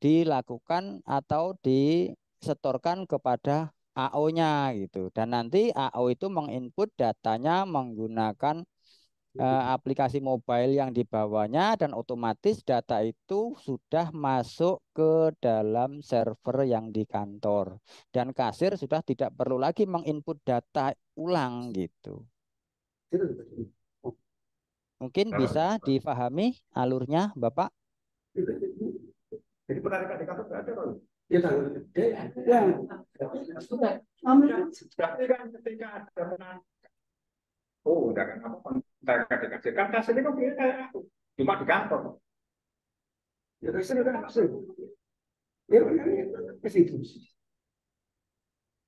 dilakukan atau disetorkan kepada AO-nya gitu. Dan nanti AO itu menginput datanya menggunakan aplikasi mobile yang dibawanya dan otomatis data itu sudah masuk ke dalam server yang di kantor. Dan kasir sudah tidak perlu lagi menginput data ulang gitu. Mungkin bisa difahami alurnya, Bapak? Jadi penarikan di kantor berarti apa? Ya, berarti kan ketika ada penarikan, oh udah kan apa penarikan di kasir kan kasir itu punya kayak aku, cuma di kantor. ya kasir kan kasir. Ya, ke situ.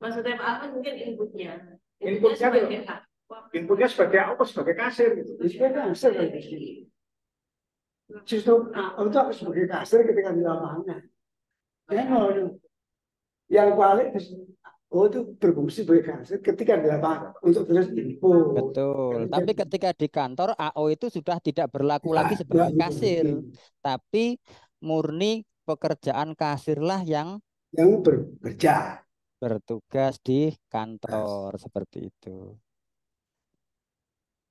Maksudnya Pak Ahmad mungkin inputnya. Inputnya sebagai apa? Inputnya sebagai apa? Sebagai kasir gitu. Sebagai kasir. Justru itu aku sebagai kasir ketika di lapangan. Ya, Yang balik oh itu berfungsi sebagai kasir ketika di lapangan untuk terus input. Betul. Ketika Tapi ketika di kantor AO itu sudah tidak berlaku lagi nggak sebagai bisa kasir, lagi tapi murni pekerjaan kasirlah yang yang bekerja. bertugas di kantor seperti itu.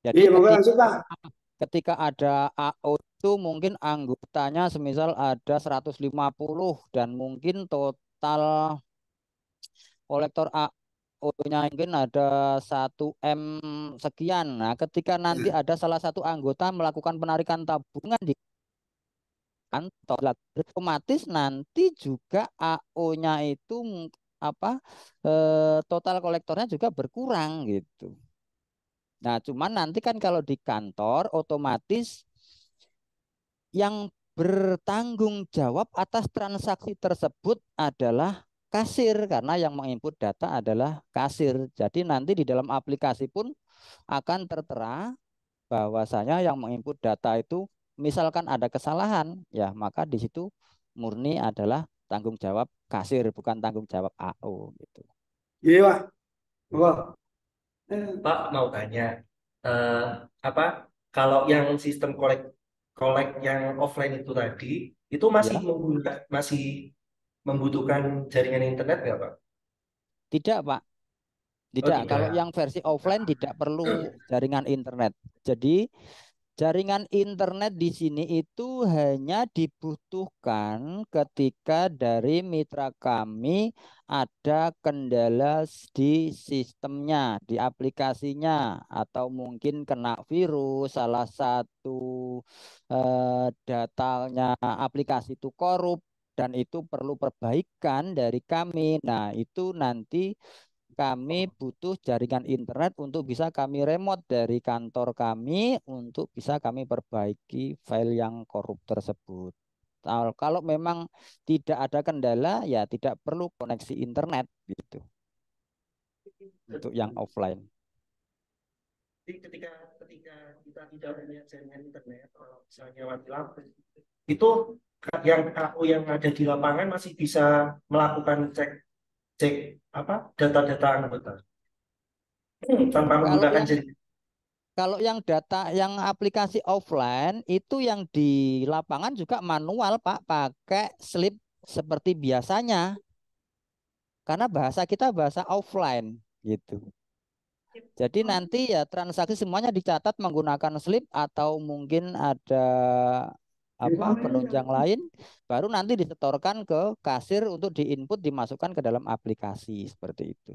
Jadi Iya, monggo lanjut Pak. ketika ada AO itu mungkin anggotanya semisal ada 150 dan mungkin total kolektor AO-nya mungkin ada 1 M sekian. Nah, ketika nanti ada salah satu anggota melakukan penarikan tabungan di kantor, lah, otomatis nanti juga AO-nya itu apa total kolektornya juga berkurang gitu. Nah, cuman nanti kan kalau di kantor otomatis yang bertanggung jawab atas transaksi tersebut adalah kasir karena yang menginput data adalah kasir. Jadi nanti di dalam aplikasi pun akan tertera bahwasanya yang menginput data itu misalkan ada kesalahan, ya maka di situ murni adalah tanggung jawab kasir bukan tanggung jawab AO gitu. Iya Pak. Monggo. Pak mau tanya, eh, apa kalau yang sistem kolek kolek yang offline itu tadi itu Ya, masih membutuhkan jaringan internet nggak Pak? tidak Pak. Oh Tidak, kalau tidak. yang versi offline tidak perlu jaringan internet. Jadi jaringan internet di sini itu hanya dibutuhkan ketika dari mitra kami ada kendala di sistemnya, di aplikasinya, atau mungkin kena virus, salah satu datanya aplikasi itu korup dan itu perlu perbaikan dari kami. Nah, itu nanti kami butuh jaringan internet untuk bisa kami remote dari kantor kami untuk bisa kami perbaiki file yang korup tersebut. Kalau memang tidak ada kendala, ya tidak perlu koneksi internet gitu untuk yang offline. Jadi ketika kita tidak punya jaringan internet, kalau misalnya mati lampu, itu yang AO yang ada di lapangan masih bisa melakukan cek cek data-data anggota tanpa Kalau menggunakan yang jaringan. kalau yang data yang aplikasi offline itu yang di lapangan juga manual Pak, pakai slip seperti biasanya. Karena bahasa kita bahasa offline gitu. Jadi nanti ya transaksi semuanya dicatat menggunakan slip atau mungkin ada penunjang lain, baru nanti disetorkan ke kasir untuk diinput dimasukkan ke dalam aplikasi seperti itu.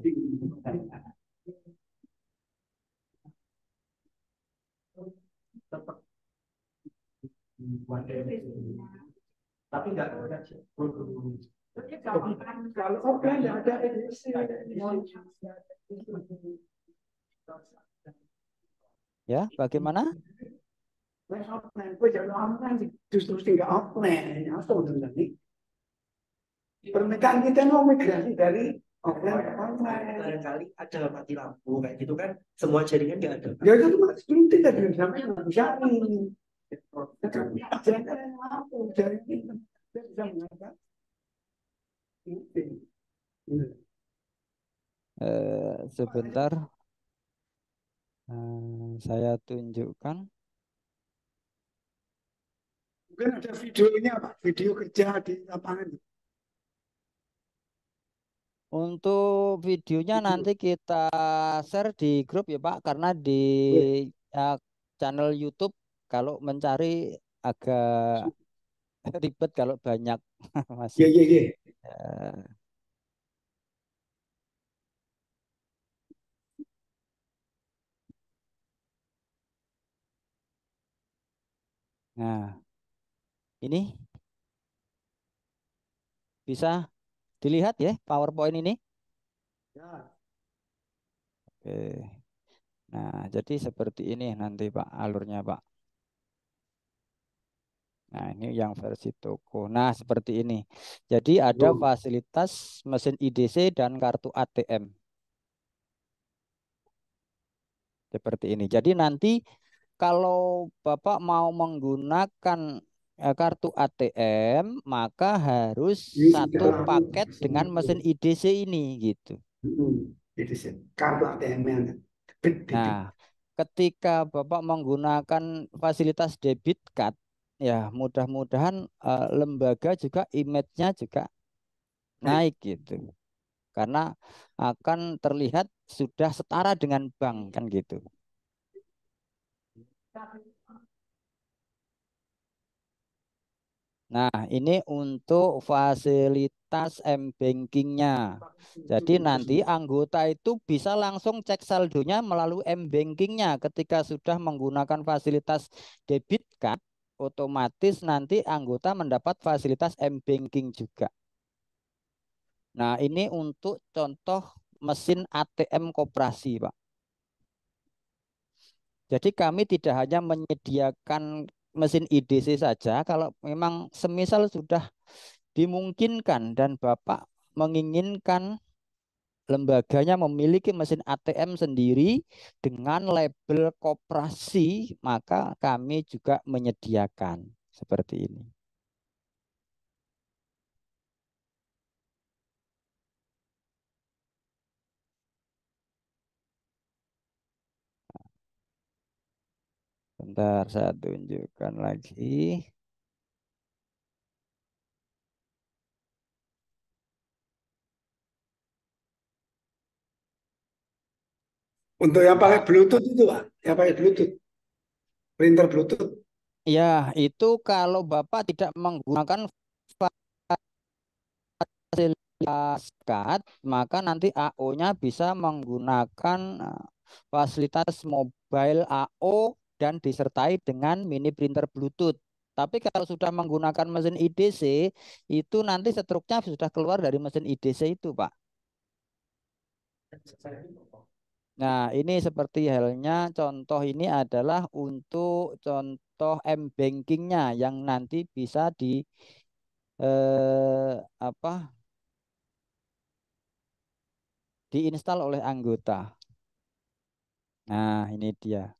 Tapi nggak ada. Kalau offline nggak ada edisi. Ya, bagaimana? Offline, gue jangan offline justru tinggal offline. Apa udah nih? Pernikahan kita mau migrasi dari offline ke online. Barangkali ada mati lampu kayak gitu kan, semua jaringan nggak ada. Ya itu cuma dulu tidak sampai bisa ini. Jangan lampu dari ini bisa mengatakan. Sebentar, saya tunjukkan. Mungkin ada videonya Pak, video kerja di lapangan. Untuk videonya nanti kita share di grup ya Pak, karena di channel YouTube kalau mencari agak ribet kalau banyak Iya, masih. iya, iya. Nah, ini bisa dilihat ya PowerPoint ini. Ya. Oke. Nah, jadi seperti ini nanti Pak alurnya Pak. Nah, ini yang versi toko. Nah, seperti ini. Jadi ada Oh. fasilitas mesin IDC dan kartu ATM. Seperti ini. Jadi nanti kalau Bapak mau menggunakan kartu ATM, maka harus Ini satu sudah laku. paket dengan mesin IDC ini gitu. Itu sih kartu ATM-nya. Debit. Nah, ketika Bapak menggunakan fasilitas debit card, ya mudah-mudahan lembaga juga image-nya juga naik gitu. Karena akan terlihat sudah setara dengan bank kan gitu. Nah, ini untuk fasilitas m-bankingnya. Jadi nanti anggota itu bisa langsung cek saldonya melalui m-bankingnya ketika sudah menggunakan fasilitas debit card, otomatis nanti anggota mendapat fasilitas m-banking juga. Nah, ini untuk contoh mesin ATM koperasi, Pak. Jadi kami tidak hanya menyediakan mesin IDC saja, kalau memang semisal sudah dimungkinkan dan Bapak menginginkan lembaganya memiliki mesin ATM sendiri dengan label koperasi, maka kami juga menyediakan seperti ini. Bentar, saya tunjukkan lagi. Untuk yang pakai Bluetooth itu, Pak. Yang pakai Bluetooth. Printer Bluetooth. Ya, itu kalau Bapak tidak menggunakan fasilitas card, maka nanti AO-nya bisa menggunakan fasilitas mobile AO dan disertai dengan mini printer Bluetooth. Tapi kalau sudah menggunakan mesin IDC, itu nanti struknya sudah keluar dari mesin IDC itu, Pak. Nah, ini seperti halnya contoh ini adalah untuk contoh m-bankingnya yang nanti bisa di apa diinstal oleh anggota. Nah, ini dia.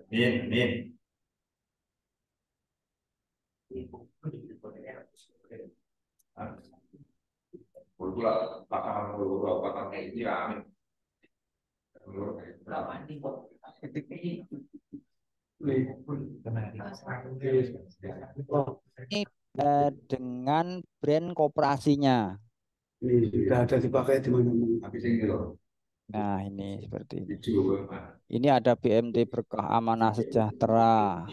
Min. Ini dengan brand koperasinya. Ini sudah ada dipakai di mana-mana. Nah, ini seperti ini. Ini ada BMT Berkah Amanah Sejahtera.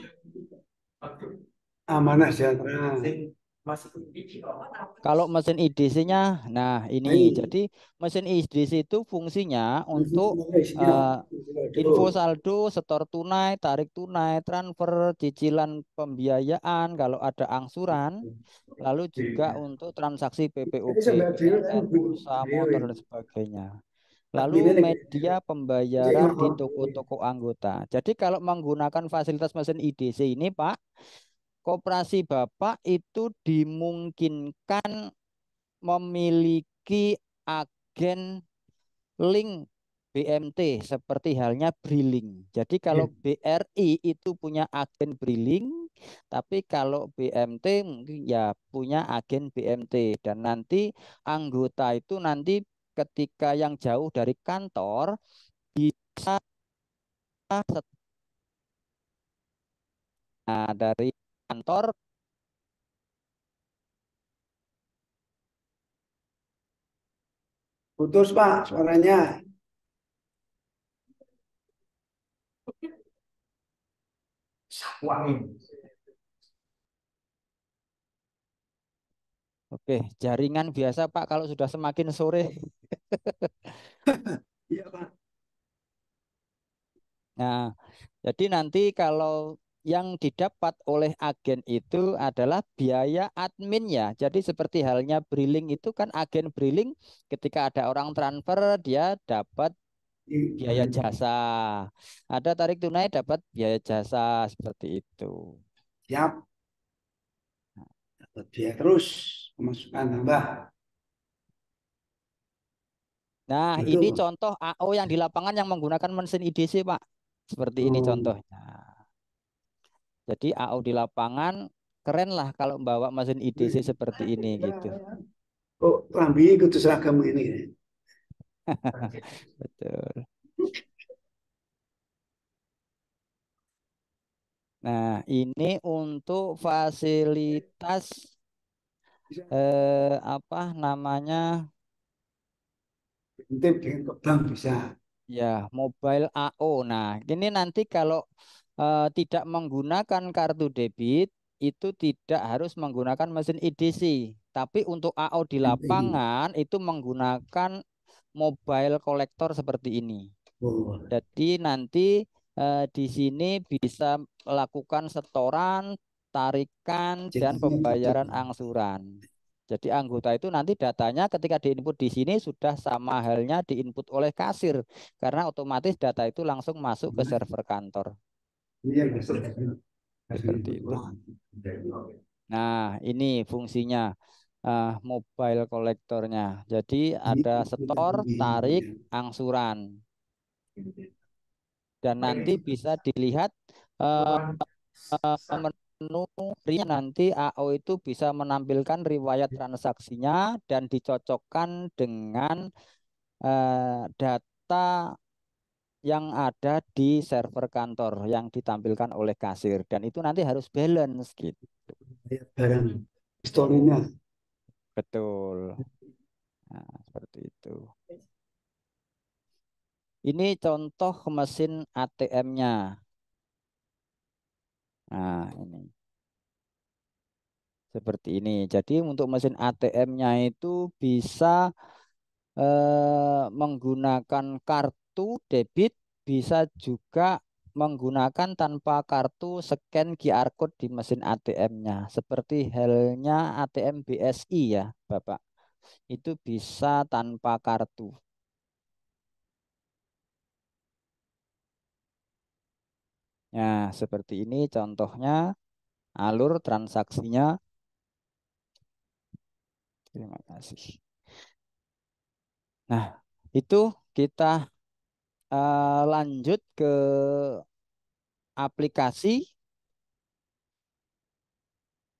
Amanah Sejahtera. Kalau mesin IDC-nya, nah ini. Jadi mesin IDC itu fungsinya untuk info saldo, setor tunai, tarik tunai, transfer, cicilan pembiayaan kalau ada angsuran, lalu juga untuk transaksi PPOB, PLN, pulsa, motor dan sebagainya. Lalu media pembayaran di toko-toko anggota. Jadi kalau menggunakan fasilitas mesin IDC ini, Pak, koperasi Bapak itu dimungkinkan memiliki agen link BMT seperti halnya Briling. Jadi kalau BRI itu punya agen Briling, tapi kalau BMT mungkin ya punya agen BMT. Dan nanti anggota itu nanti ketika yang jauh dari kantor bisa dari kantor. Putus, Pak, suaranya. Oke, jaringan biasa Pak kalau sudah semakin sore. Iya, Pak. Nah, jadi nanti kalau yang didapat oleh agen itu adalah biaya admin ya. Jadi seperti halnya Briling itu kan agen Briling ketika ada orang transfer dia dapat biaya jasa. Ada tarik tunai dapat biaya jasa seperti itu. Siap. Dapat biaya terus. Pemasukan tambah. Nah, Itu ini contoh AO yang di lapangan yang menggunakan mesin IDC, Pak. Seperti ini contohnya. Jadi AO di lapangan keren lah kalau membawa mesin IDC seperti ini gitu. kok lambi kudu seragam ini. Betul. Nah, ini untuk fasilitas apa namanya? Intip dengan kebang bisa. Ya, mobile AO. Nah, ini nanti kalau tidak menggunakan kartu debit itu tidak harus menggunakan mesin EDC. Tapi untuk AO di Ini. lapangan itu menggunakan mobile kolektor seperti ini. Oh, Jadi nanti di sini bisa melakukan setoran, tarikan, dan jadinya gitu. pembayaran angsuran. Jadi anggota itu nanti datanya ketika diinput di sini sudah sama halnya diinput oleh kasir karena otomatis data itu langsung masuk ke server kantor. Ini yang Seperti itu. Nah, ini fungsinya mobile kolektornya. Jadi ada setor, tarik, angsuran. Dan nanti bisa dilihat eh, menu nanti AO itu bisa menampilkan riwayat transaksinya dan dicocokkan dengan data yang ada di server kantor yang ditampilkan oleh kasir dan itu nanti harus balance gitu. Barang historinya. Betul. Nah, seperti itu. Ini contoh mesin ATM-nya. Nah, ini seperti ini. Jadi untuk mesin ATM-nya itu bisa menggunakan kartu debit, bisa juga menggunakan tanpa kartu scan QR code di mesin ATM-nya. Seperti halnya ATM BSI ya, Bapak. Itu bisa tanpa kartu. Nah, seperti ini contohnya alur transaksinya. Terima kasih. Nah, itu kita lanjut ke aplikasi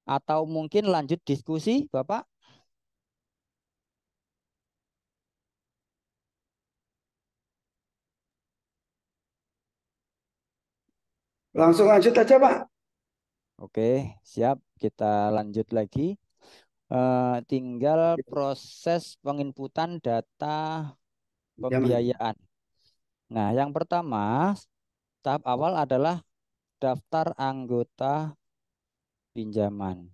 atau mungkin lanjut diskusi, Bapak. Langsung lanjut aja, Pak. Oke, siap. Kita lanjut lagi. Tinggal proses penginputan data Zaman. pembiayaan. Nah, yang pertama, tahap awal adalah daftar anggota pinjaman.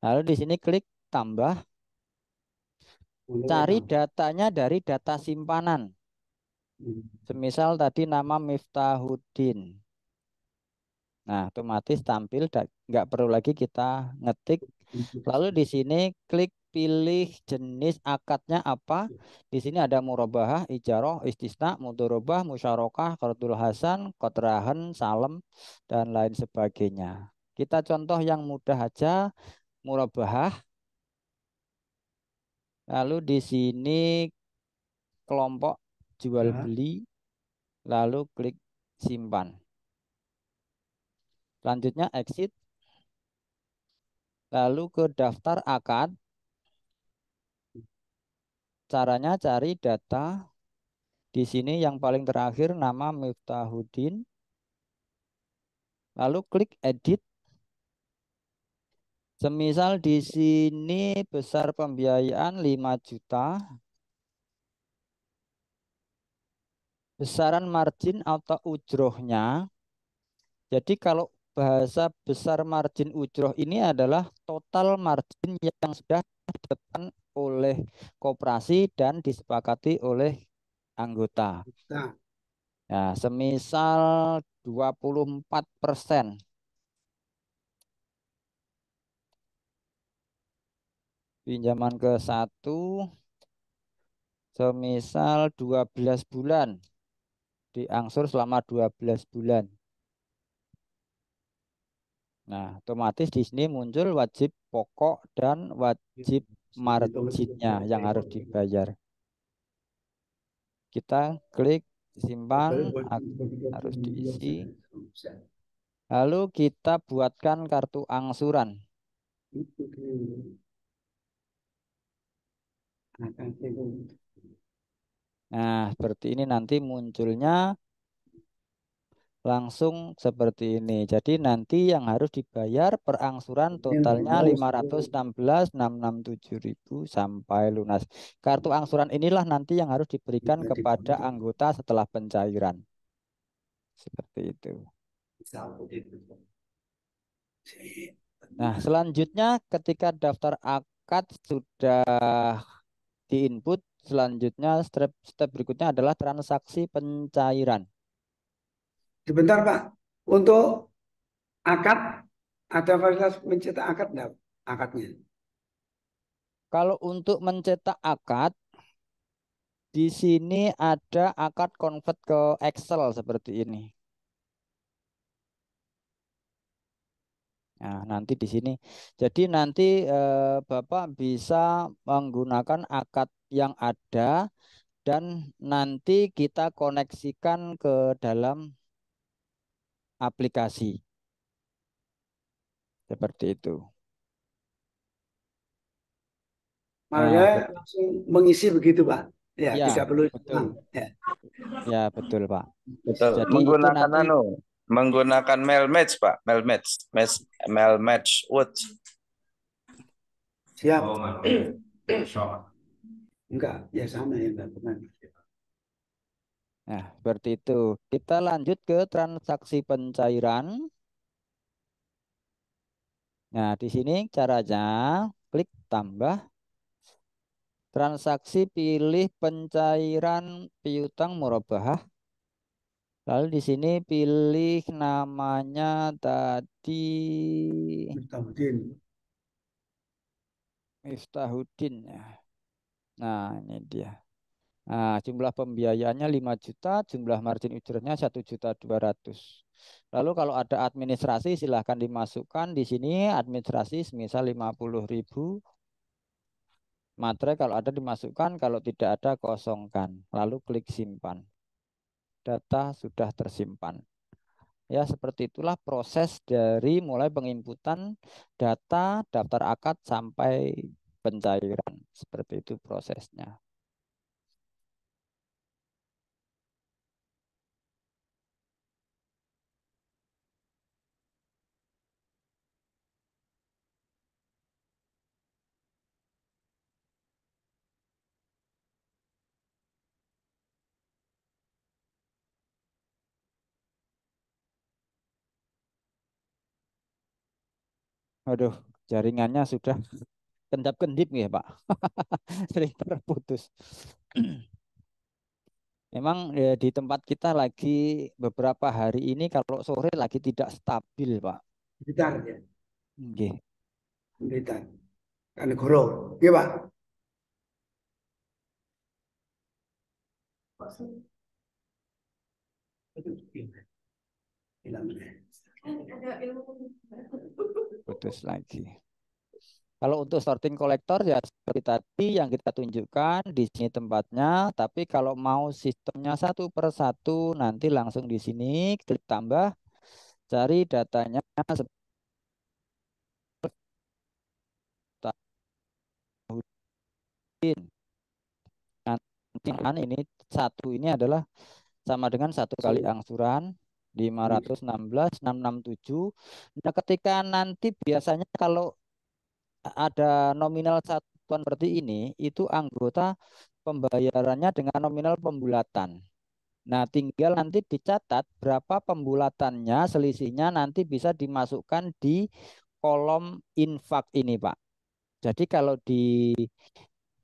Lalu di sini klik tambah, cari datanya dari data simpanan. Semisal tadi nama Miftahuddin. Nah, otomatis tampil, nggak perlu lagi kita ngetik. Lalu di sini klik pilih jenis akadnya apa. Di sini ada murabahah, ijaroh, istisna, mudorobah, musyarakah, qardul hasan, kotrahan, salem, dan lain sebagainya. Kita contoh yang mudah aja, murabahah. Lalu di sini kelompok jual Ya. beli, lalu klik simpan. Selanjutnya exit, lalu ke daftar akad. Caranya cari data. Di sini yang paling terakhir nama Miftahuddin. Lalu klik edit. Semisal di sini besar pembiayaan 5 juta. Besaran margin atau ujrohnya. Jadi kalau bahasa besar margin ujroh ini adalah total margin yang sudah ditetapkan oleh koperasi dan disepakati oleh anggota. Nah, Nah, semisal 24%. Pinjaman ke satu semisal 12 bulan. Diangsur selama 12 bulan. Nah, otomatis di sini muncul wajib pokok dan wajib marginnya yang harus dibayar. Kita klik simpan, harus diisi. Lalu kita buatkan kartu angsuran. Nah, seperti ini nanti munculnya langsung seperti ini. Jadi nanti yang harus dibayar per angsuran totalnya 516.667.000 sampai lunas. Kartu angsuran inilah nanti yang harus diberikan kepada anggota setelah pencairan. Seperti itu. Nah, selanjutnya ketika daftar akad sudah diinput, selanjutnya step berikutnya adalah transaksi pencairan. Sebentar Pak, untuk akad ada fasilitas mencetak akad enggak? Akadnya. Kalau untuk mencetak akad, di sini ada akad convert ke Excel seperti ini. Nah, nanti di sini. Jadi nanti Bapak bisa menggunakan akad yang ada dan nanti kita koneksikan ke dalam aplikasi. Seperti itu. Makanya langsung mengisi begitu Pak. Ya, ya, tidak perlu betul. Ya. Ya, betul Pak. Betul. Jadi Menggunakan itu nanti menggunakan mail match Pak, mail match Word. Siap. Oh, Enggak, ya sama ya Mbak. Nah, seperti itu. Kita lanjut ke transaksi pencairan. Nah, di sini caranya klik tambah transaksi, pilih pencairan piutang murabahah. Lalu di sini pilih namanya tadi Miftahuddin ya. Nah, ini dia. Nah, jumlah pembiayaannya 5 juta, jumlah margin ujurnya 1.200.000. Lalu kalau ada administrasi silahkan dimasukkan di sini administrasi semisal 50.000. Materai kalau ada dimasukkan, kalau tidak ada kosongkan. Lalu klik simpan. Data sudah tersimpan. Ya, seperti itulah proses dari mulai penginputan data, daftar akad sampai pencairan. Seperti itu prosesnya. Aduh, jaringannya sudah kendap-kendip ya Pak. Sering terputus. Memang ya, di tempat kita lagi beberapa hari ini kalau sore lagi tidak stabil Pak. Blitar ya. Nggih. Blitar. Kan Goro. Iya Pak. Putus lagi. Kalau untuk sorting kolektor ya seperti tadi yang kita tunjukkan di sini tempatnya. Tapi kalau mau sistemnya satu per satu nanti langsung di sini klik tambah, cari datanya nanti ini satu ini adalah sama dengan satu kali angsuran 516.667. Nah, ketika nanti biasanya kalau ada nominal satuan seperti ini, itu anggota pembayarannya dengan nominal pembulatan. Nah, tinggal nanti dicatat berapa pembulatannya, selisihnya nanti bisa dimasukkan di kolom infak ini, Pak. Jadi kalau di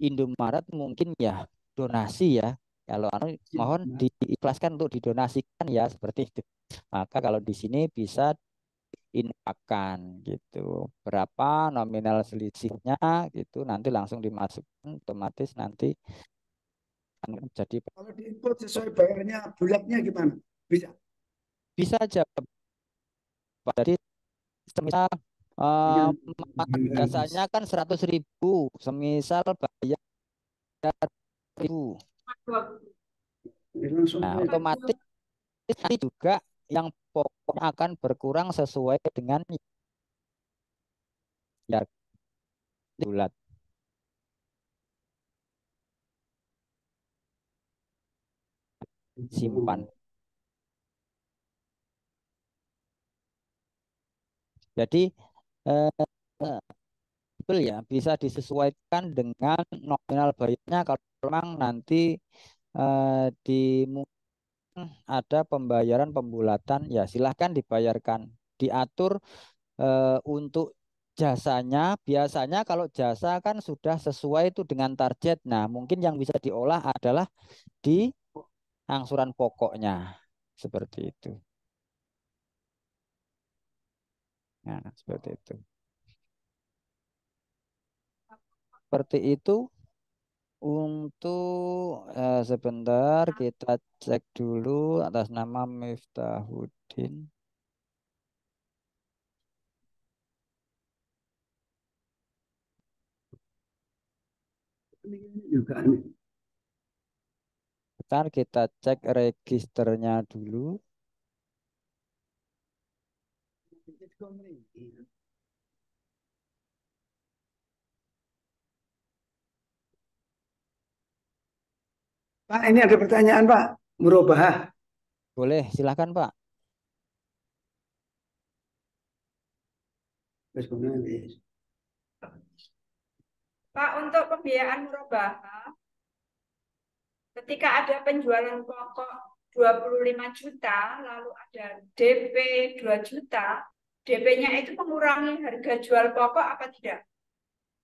Indomaret mungkin ya donasi ya. Kalau mohon diikhlaskan untuk didonasikan ya seperti itu. Maka kalau di sini bisa infakkan gitu. Berapa nominal selisihnya gitu nanti langsung dimasukkan otomatis nanti akan jadi. Kalau diinput sesuai bayarnya bulatnya gimana? Bisa. Bisa aja. Jadi semisal biasanya kan 100.000, semisal bayar 1.000. Langsung Nah, otomatis nanti juga yang pokoknya akan berkurang sesuai dengan ya bulat. Simpan. Jadi eh, betul ya, bisa disesuaikan dengan nominal bayarnya kalau memang nanti di ada pembayaran pembulatan ya silahkan dibayarkan. Diatur untuk jasanya, biasanya kalau jasa kan sudah sesuai itu dengan target. Nah, mungkin yang bisa diolah adalah di angsuran pokoknya. Seperti itu. Nah, seperti itu. Seperti itu untuk sebentar kita cek dulu atas nama Miftahuddin. juga. Bentar kita cek registernya dulu. Pak, ini ada pertanyaan Pak. Murabahah. Boleh, silakan Pak. Pak, untuk pembiayaan murabahah, ketika ada penjualan pokok 25 juta, lalu ada DP 2 juta, DP-nya itu mengurangi harga jual pokok apa tidak?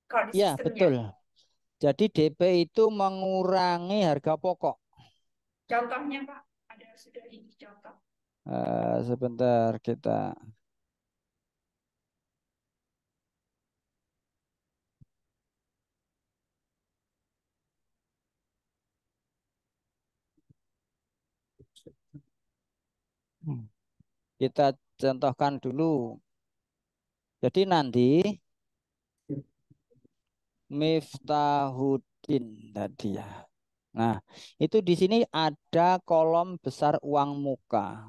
Kalau di Ya, sistemnya. betul. Jadi DP itu mengurangi harga pokok. Contohnya Pak, ada sudah ini contoh. Sebentar kita. Kita contohkan dulu. Jadi nanti Miftahuddin tadi ya. Nah, itu di sini ada kolom besar uang muka.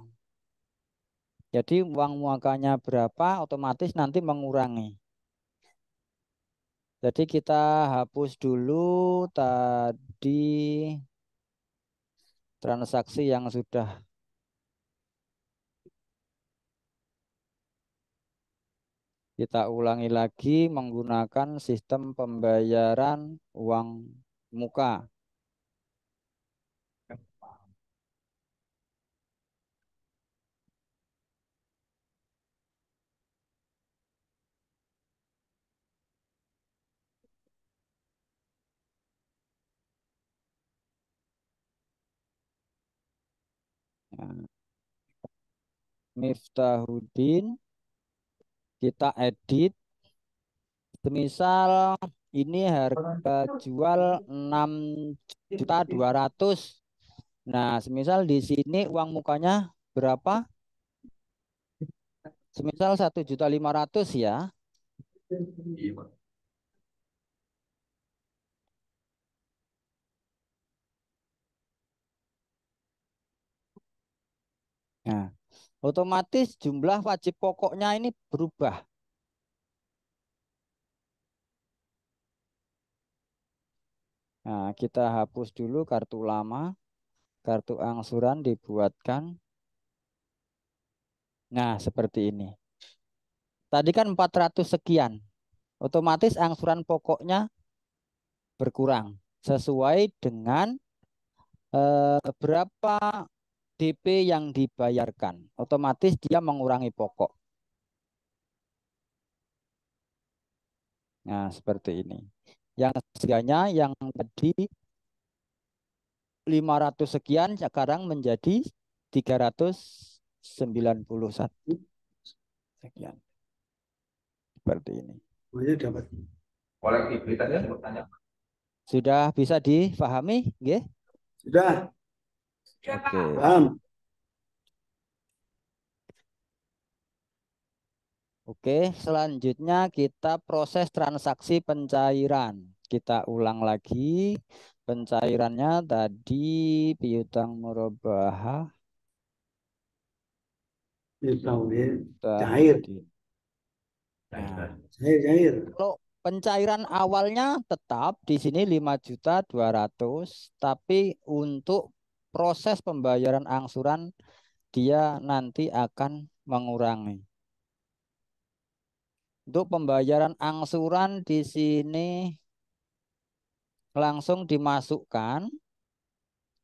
Jadi uang mukanya berapa, otomatis nanti mengurangi. Jadi kita hapus dulu tadi transaksi yang sudah kita ulangi lagi menggunakan sistem pembayaran uang muka. Nah, Miftahuddin kita edit. Semisal ini harga jual 6.200.000. Nah, semisal di sini uang mukanya berapa? Semisal 1.500.000 ya. Nah, otomatis jumlah wajib pokoknya ini berubah. Nah, kita hapus dulu kartu lama. Kartu angsuran dibuatkan. Nah, seperti ini. Tadi kan 400 sekian. Otomatis angsuran pokoknya berkurang. Sesuai dengan berapa DP yang dibayarkan. Otomatis dia mengurangi pokok. Nah, seperti ini. Yang harganya yang tadi 500 sekian sekarang menjadi 391 sekian. Seperti ini. Dapat. Kolektivitasnya bertanya. Sudah bisa difahami, nggih? Sudah. Oke. Paham. Oke, selanjutnya kita proses transaksi pencairan. Kita ulang lagi. Pencairannya tadi piutang murabahah Cair. Nah, Cair. kalau pencairan awalnya tetap di sini 5.200.000, tapi untuk proses pembayaran angsuran dia nanti akan mengurangi. Untuk pembayaran angsuran di sini langsung dimasukkan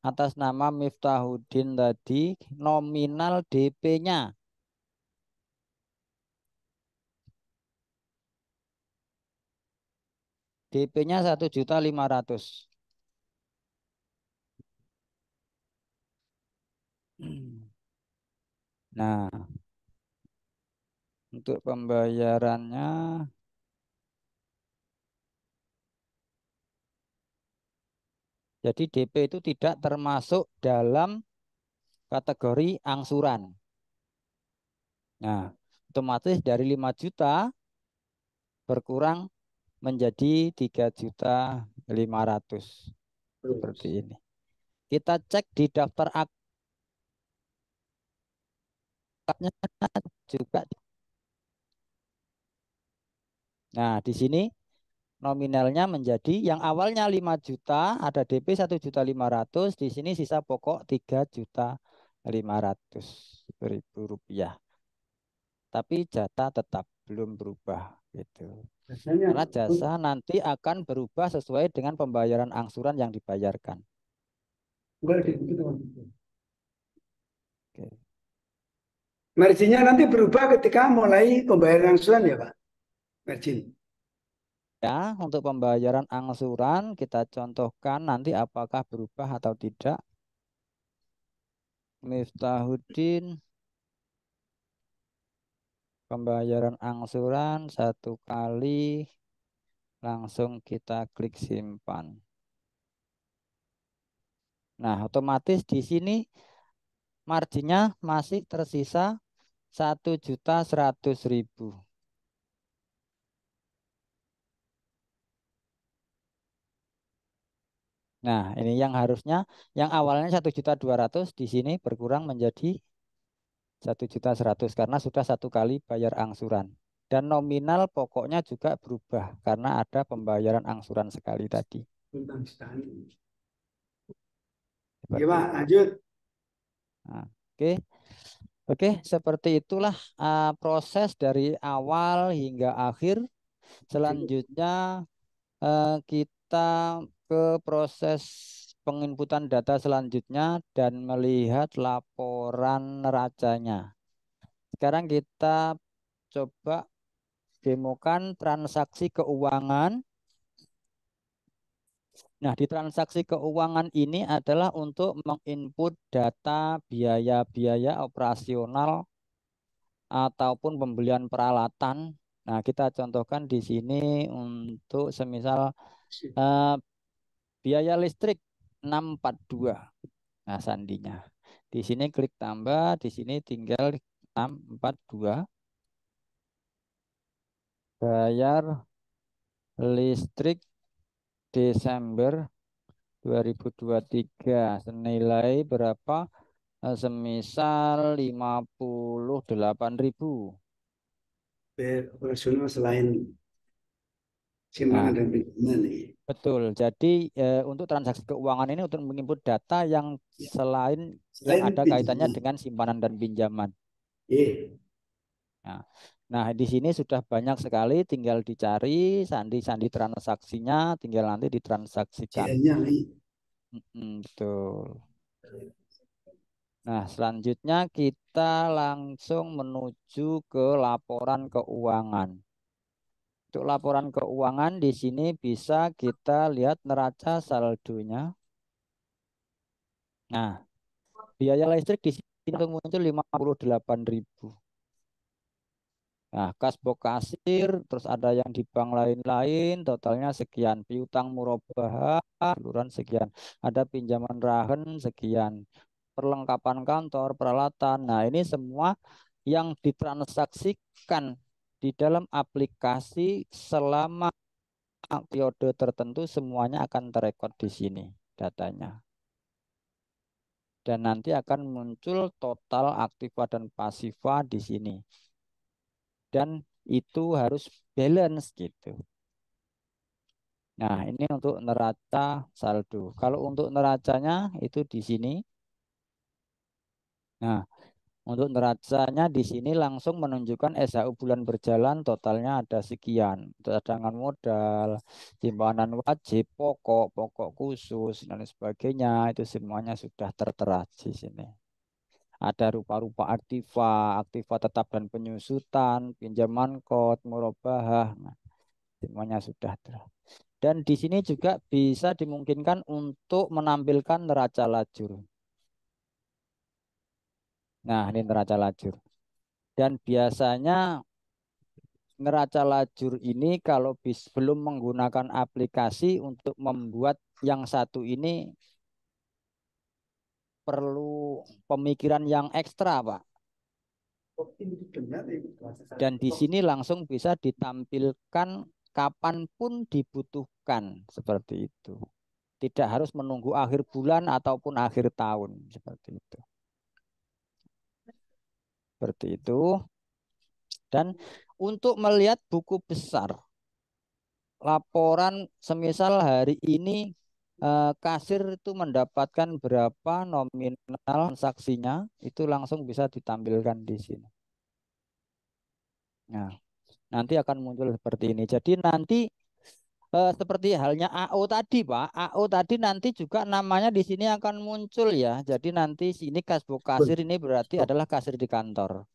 atas nama Miftahuddin tadi nominal DP-nya. DP-nya 1.500.000. Nah, untuk pembayarannya jadi DP itu tidak termasuk dalam kategori angsuran. Nah, otomatis dari 5 juta berkurang menjadi 3.500.000 seperti ini. Kita cek di daftar akadnya juga. Nah, di sini nominalnya menjadi yang awalnya 5 juta, ada DP 1.500.000, di sini sisa pokok 3.500.000 rupiah. Tapi jatah tetap belum berubah gitu. Karena jasa nanti akan berubah sesuai dengan pembayaran angsuran yang dibayarkan. Oke. Marginnya nanti berubah ketika mulai pembayaran angsuran ya Pak? Margin. Ya, untuk pembayaran angsuran kita contohkan nanti apakah berubah atau tidak. Miftahuddin pembayaran angsuran 1 kali, langsung kita klik simpan. Nah, otomatis di sini marginnya masih tersisa 1.100.000. Nah, ini yang harusnya yang awalnya 1.200.000 di sini berkurang menjadi 1.100.000 karena sudah 1 kali bayar angsuran. Dan nominal pokoknya juga berubah karena ada pembayaran angsuran sekali tadi. Iya Pak, lanjut. Nah, Oke, seperti itulah proses dari awal hingga akhir. Selanjutnya kita ke proses penginputan data selanjutnya dan melihat laporan neracanya. Sekarang kita coba demokan transaksi keuangan. Nah, di transaksi keuangan ini adalah untuk menginput data biaya-biaya operasional ataupun pembelian peralatan. Nah, kita contohkan di sini untuk semisal biaya listrik 642. Nah, sandinya. Di sini klik tambah, di sini tinggal 642. Bayar listrik Desember 2023 senilai berapa? Semisal 58.000. Operasional selain simpanan dan pinjaman. Betul. Jadi untuk transaksi keuangan ini untuk menginput data yang selain yang ada kaitannya dengan simpanan dan pinjaman. Nah, di sini sudah banyak sekali, tinggal dicari sandi-sandi transaksinya, tinggal nanti ditransaksikan. Betul. Nah, selanjutnya kita langsung menuju ke laporan keuangan. Untuk laporan keuangan di sini bisa kita lihat neraca saldonya. Nah, biaya listrik di sini muncul 58.000. Nah, kas box kasir, terus ada yang di bank lain-lain, totalnya sekian. Piutang murabahah, seluruhan sekian. Ada pinjaman rahen sekian. Perlengkapan kantor, peralatan. Nah, ini semua yang ditransaksikan di dalam aplikasi selama periode tertentu semuanya akan terekod di sini datanya. Dan nanti akan muncul total aktiva dan pasiva di sini. Dan itu harus balance gitu. Nah, ini untuk neraca saldo. Kalau untuk neracanya itu di sini. Nah, untuk neracanya di sini langsung menunjukkan SHU bulan berjalan totalnya ada sekian. Cadangan modal, simpanan wajib, pokok, pokok khusus, dan sebagainya. Itu semuanya sudah tertera di sini. Ada rupa-rupa aktiva, aktiva tetap dan penyusutan, pinjaman kod, murabahah. Nah, semuanya sudah tertera. Dan di sini juga bisa dimungkinkan untuk menampilkan neraca lajur. Nah, ini neraca lajur. Dan biasanya neraca lajur ini kalau belum menggunakan aplikasi untuk membuat yang satu ini perlu pemikiran yang ekstra, Pak. Dan di sini langsung bisa ditampilkan kapanpun dibutuhkan seperti itu. Tidak harus menunggu akhir bulan ataupun akhir tahun seperti itu. Seperti itu. Dan untuk melihat buku besar, laporan semisal hari ini kasir itu mendapatkan berapa nominal transaksinya, itu langsung bisa ditampilkan di sini. Nah, nanti akan muncul seperti ini. Jadi nanti seperti halnya AO tadi, Pak. AO tadi nanti juga namanya di sini akan muncul ya. Jadi nanti sini kasbuk kasir ini berarti adalah kasir di kantor.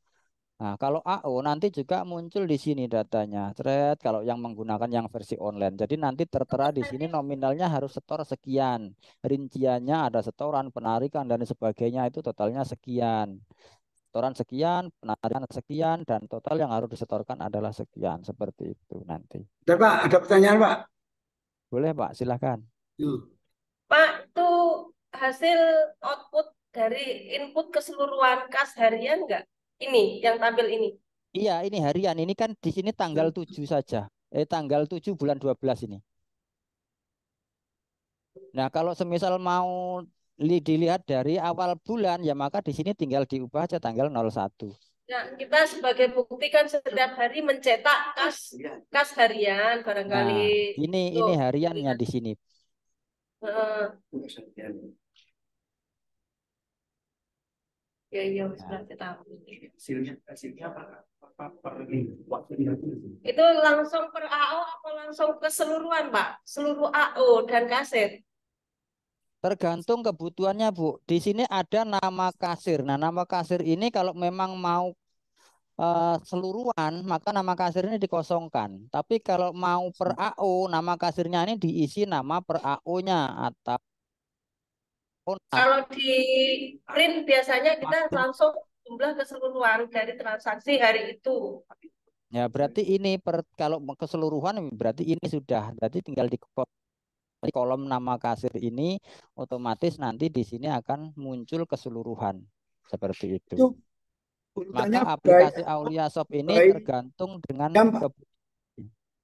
Nah, kalau AO nanti juga muncul di sini datanya. Thread kalau yang menggunakan yang versi online. Jadi nanti tertera di sini nominalnya harus setor sekian. Rinciannya ada setoran, penarikan dan sebagainya itu totalnya sekian. Setoran sekian, penarikan sekian dan total yang harus disetorkan adalah sekian. Seperti itu nanti. Pak, ada pertanyaan, Pak. Boleh, Pak, silakan. Pak, itu hasil output dari input keseluruhan kas harian nggak? Ini yang tampil ini. Iya, ini harian. Ini kan di sini tanggal 7 saja. Tanggal 7 bulan 12 ini. Nah, kalau semisal mau dilihat dari awal bulan, ya maka di sini tinggal diubah aja tanggal 01. Nah, kita sebagai bukti kan setiap hari mencetak kas harian barangkali. Nah, ini hariannya di sini. Ya, sudah tahu. Hasilnya apa? Itu langsung per AO apa langsung keseluruhan, Pak? Seluruh AO dan kaset. Tergantung kebutuhannya, Bu. Di sini ada nama kasir. Nah, nama kasir ini kalau memang mau seluruhan, maka nama kasir ini dikosongkan. Tapi kalau mau per AO, nama kasirnya ini diisi nama per AO-nya atau kalau di print biasanya kita langsung jumlah keseluruhan dari transaksi hari itu. ya berarti ini kalau keseluruhan berarti ini sudah. Berarti tinggal di kolom nama kasir ini otomatis nanti di sini akan muncul keseluruhan seperti itu. Maka aplikasi Aulia Shop ini tergantung dengan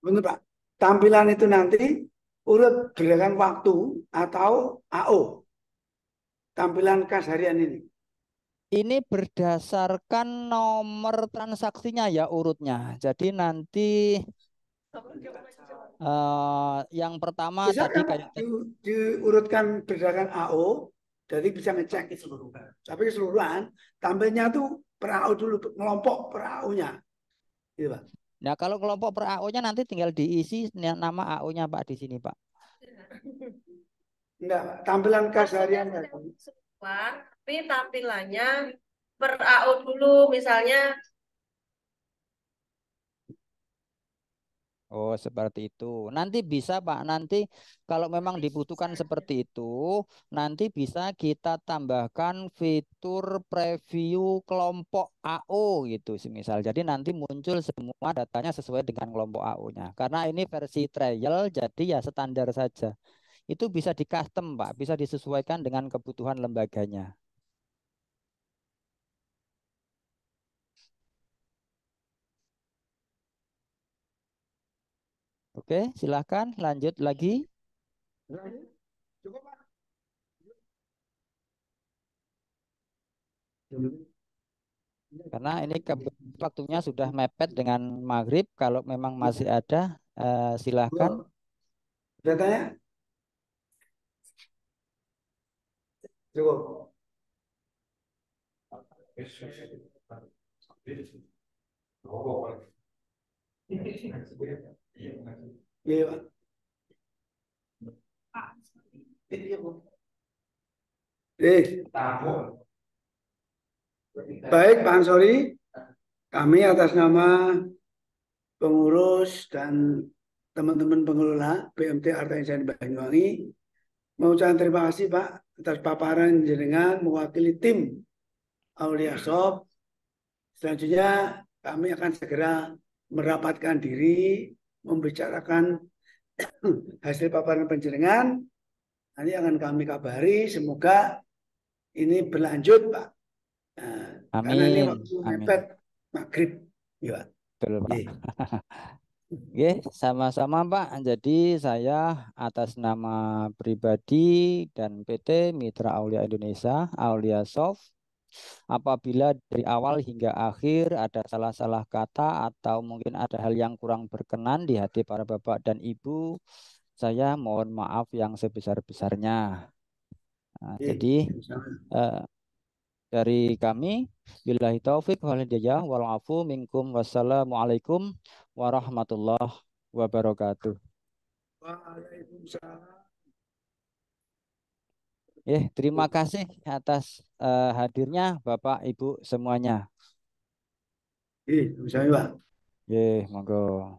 Benar, Pak. Tampilan itu nanti urut berdasarkan waktu atau AO. Tampilan kas harian ini. Ini berdasarkan nomor transaksinya ya urutnya. Jadi nanti yang pertama bisa tadi kan kayak diurutkan berdasarkan AO, jadi bisa ngecek keseluruhan. Tapi keseluruhan tampilnya tuh per AO dulu, kelompok per AO-nya. Gitu, Pak. Nah, kalau kelompok per AO-nya nanti tinggal diisi nama AO-nya, Pak, di sini, Pak. Enggak, tampilan kas harian. Tapi tampilannya per AO dulu, misalnya. Oh, seperti itu. Nanti bisa, Pak. Nanti kalau memang dibutuhkan seperti itu, nanti bisa kita tambahkan fitur preview kelompok AO gitu, semisal. Jadi nanti muncul semua datanya sesuai dengan kelompok AO-nya. Karena ini versi trial, jadi ya standar saja. Itu bisa di custom, Pak. Bisa disesuaikan dengan kebutuhan lembaganya. Oke, silahkan lanjut lagi. Cukup, Pak. Karena ini waktunya sudah mepet dengan maghrib. Kalau memang masih ada, silahkan. Sudah tanya? Cukup. Iya, Pak. Baik, Pak Ansori, kami atas nama pengurus dan teman-teman pengelola BMT Arta Insan Banyuwangi mengucapkan terima kasih, Pak, atas paparan jenengan mewakili tim Aulia Shop. Selanjutnya kami akan segera merapatkan diri, membicarakan hasil paparan penjenengan. Nanti akan kami kabari, semoga ini berlanjut, Pak. Nah, karena ini Amin. waktu Amin. mepet maghrib. Ya, Pak. Betul, Pak. Iya. Oke, sama-sama Pak. Jadi saya atas nama pribadi dan PT Mitra Aulia Indonesia, Aulia Soft, apabila dari awal hingga akhir ada salah-salah kata atau mungkin ada hal yang kurang berkenan di hati para Bapak dan Ibu, saya mohon maaf yang sebesar-besarnya. Nah, Iya, jadi eh, dari kami, billahi taufik wal hidayah wal afu minkum wassalamualaikum warahmatullahi wabarakatuh. Waalaikumsalam. Terima kasih atas hadirnya Bapak Ibu semuanya. Iya, Pak. Monggo.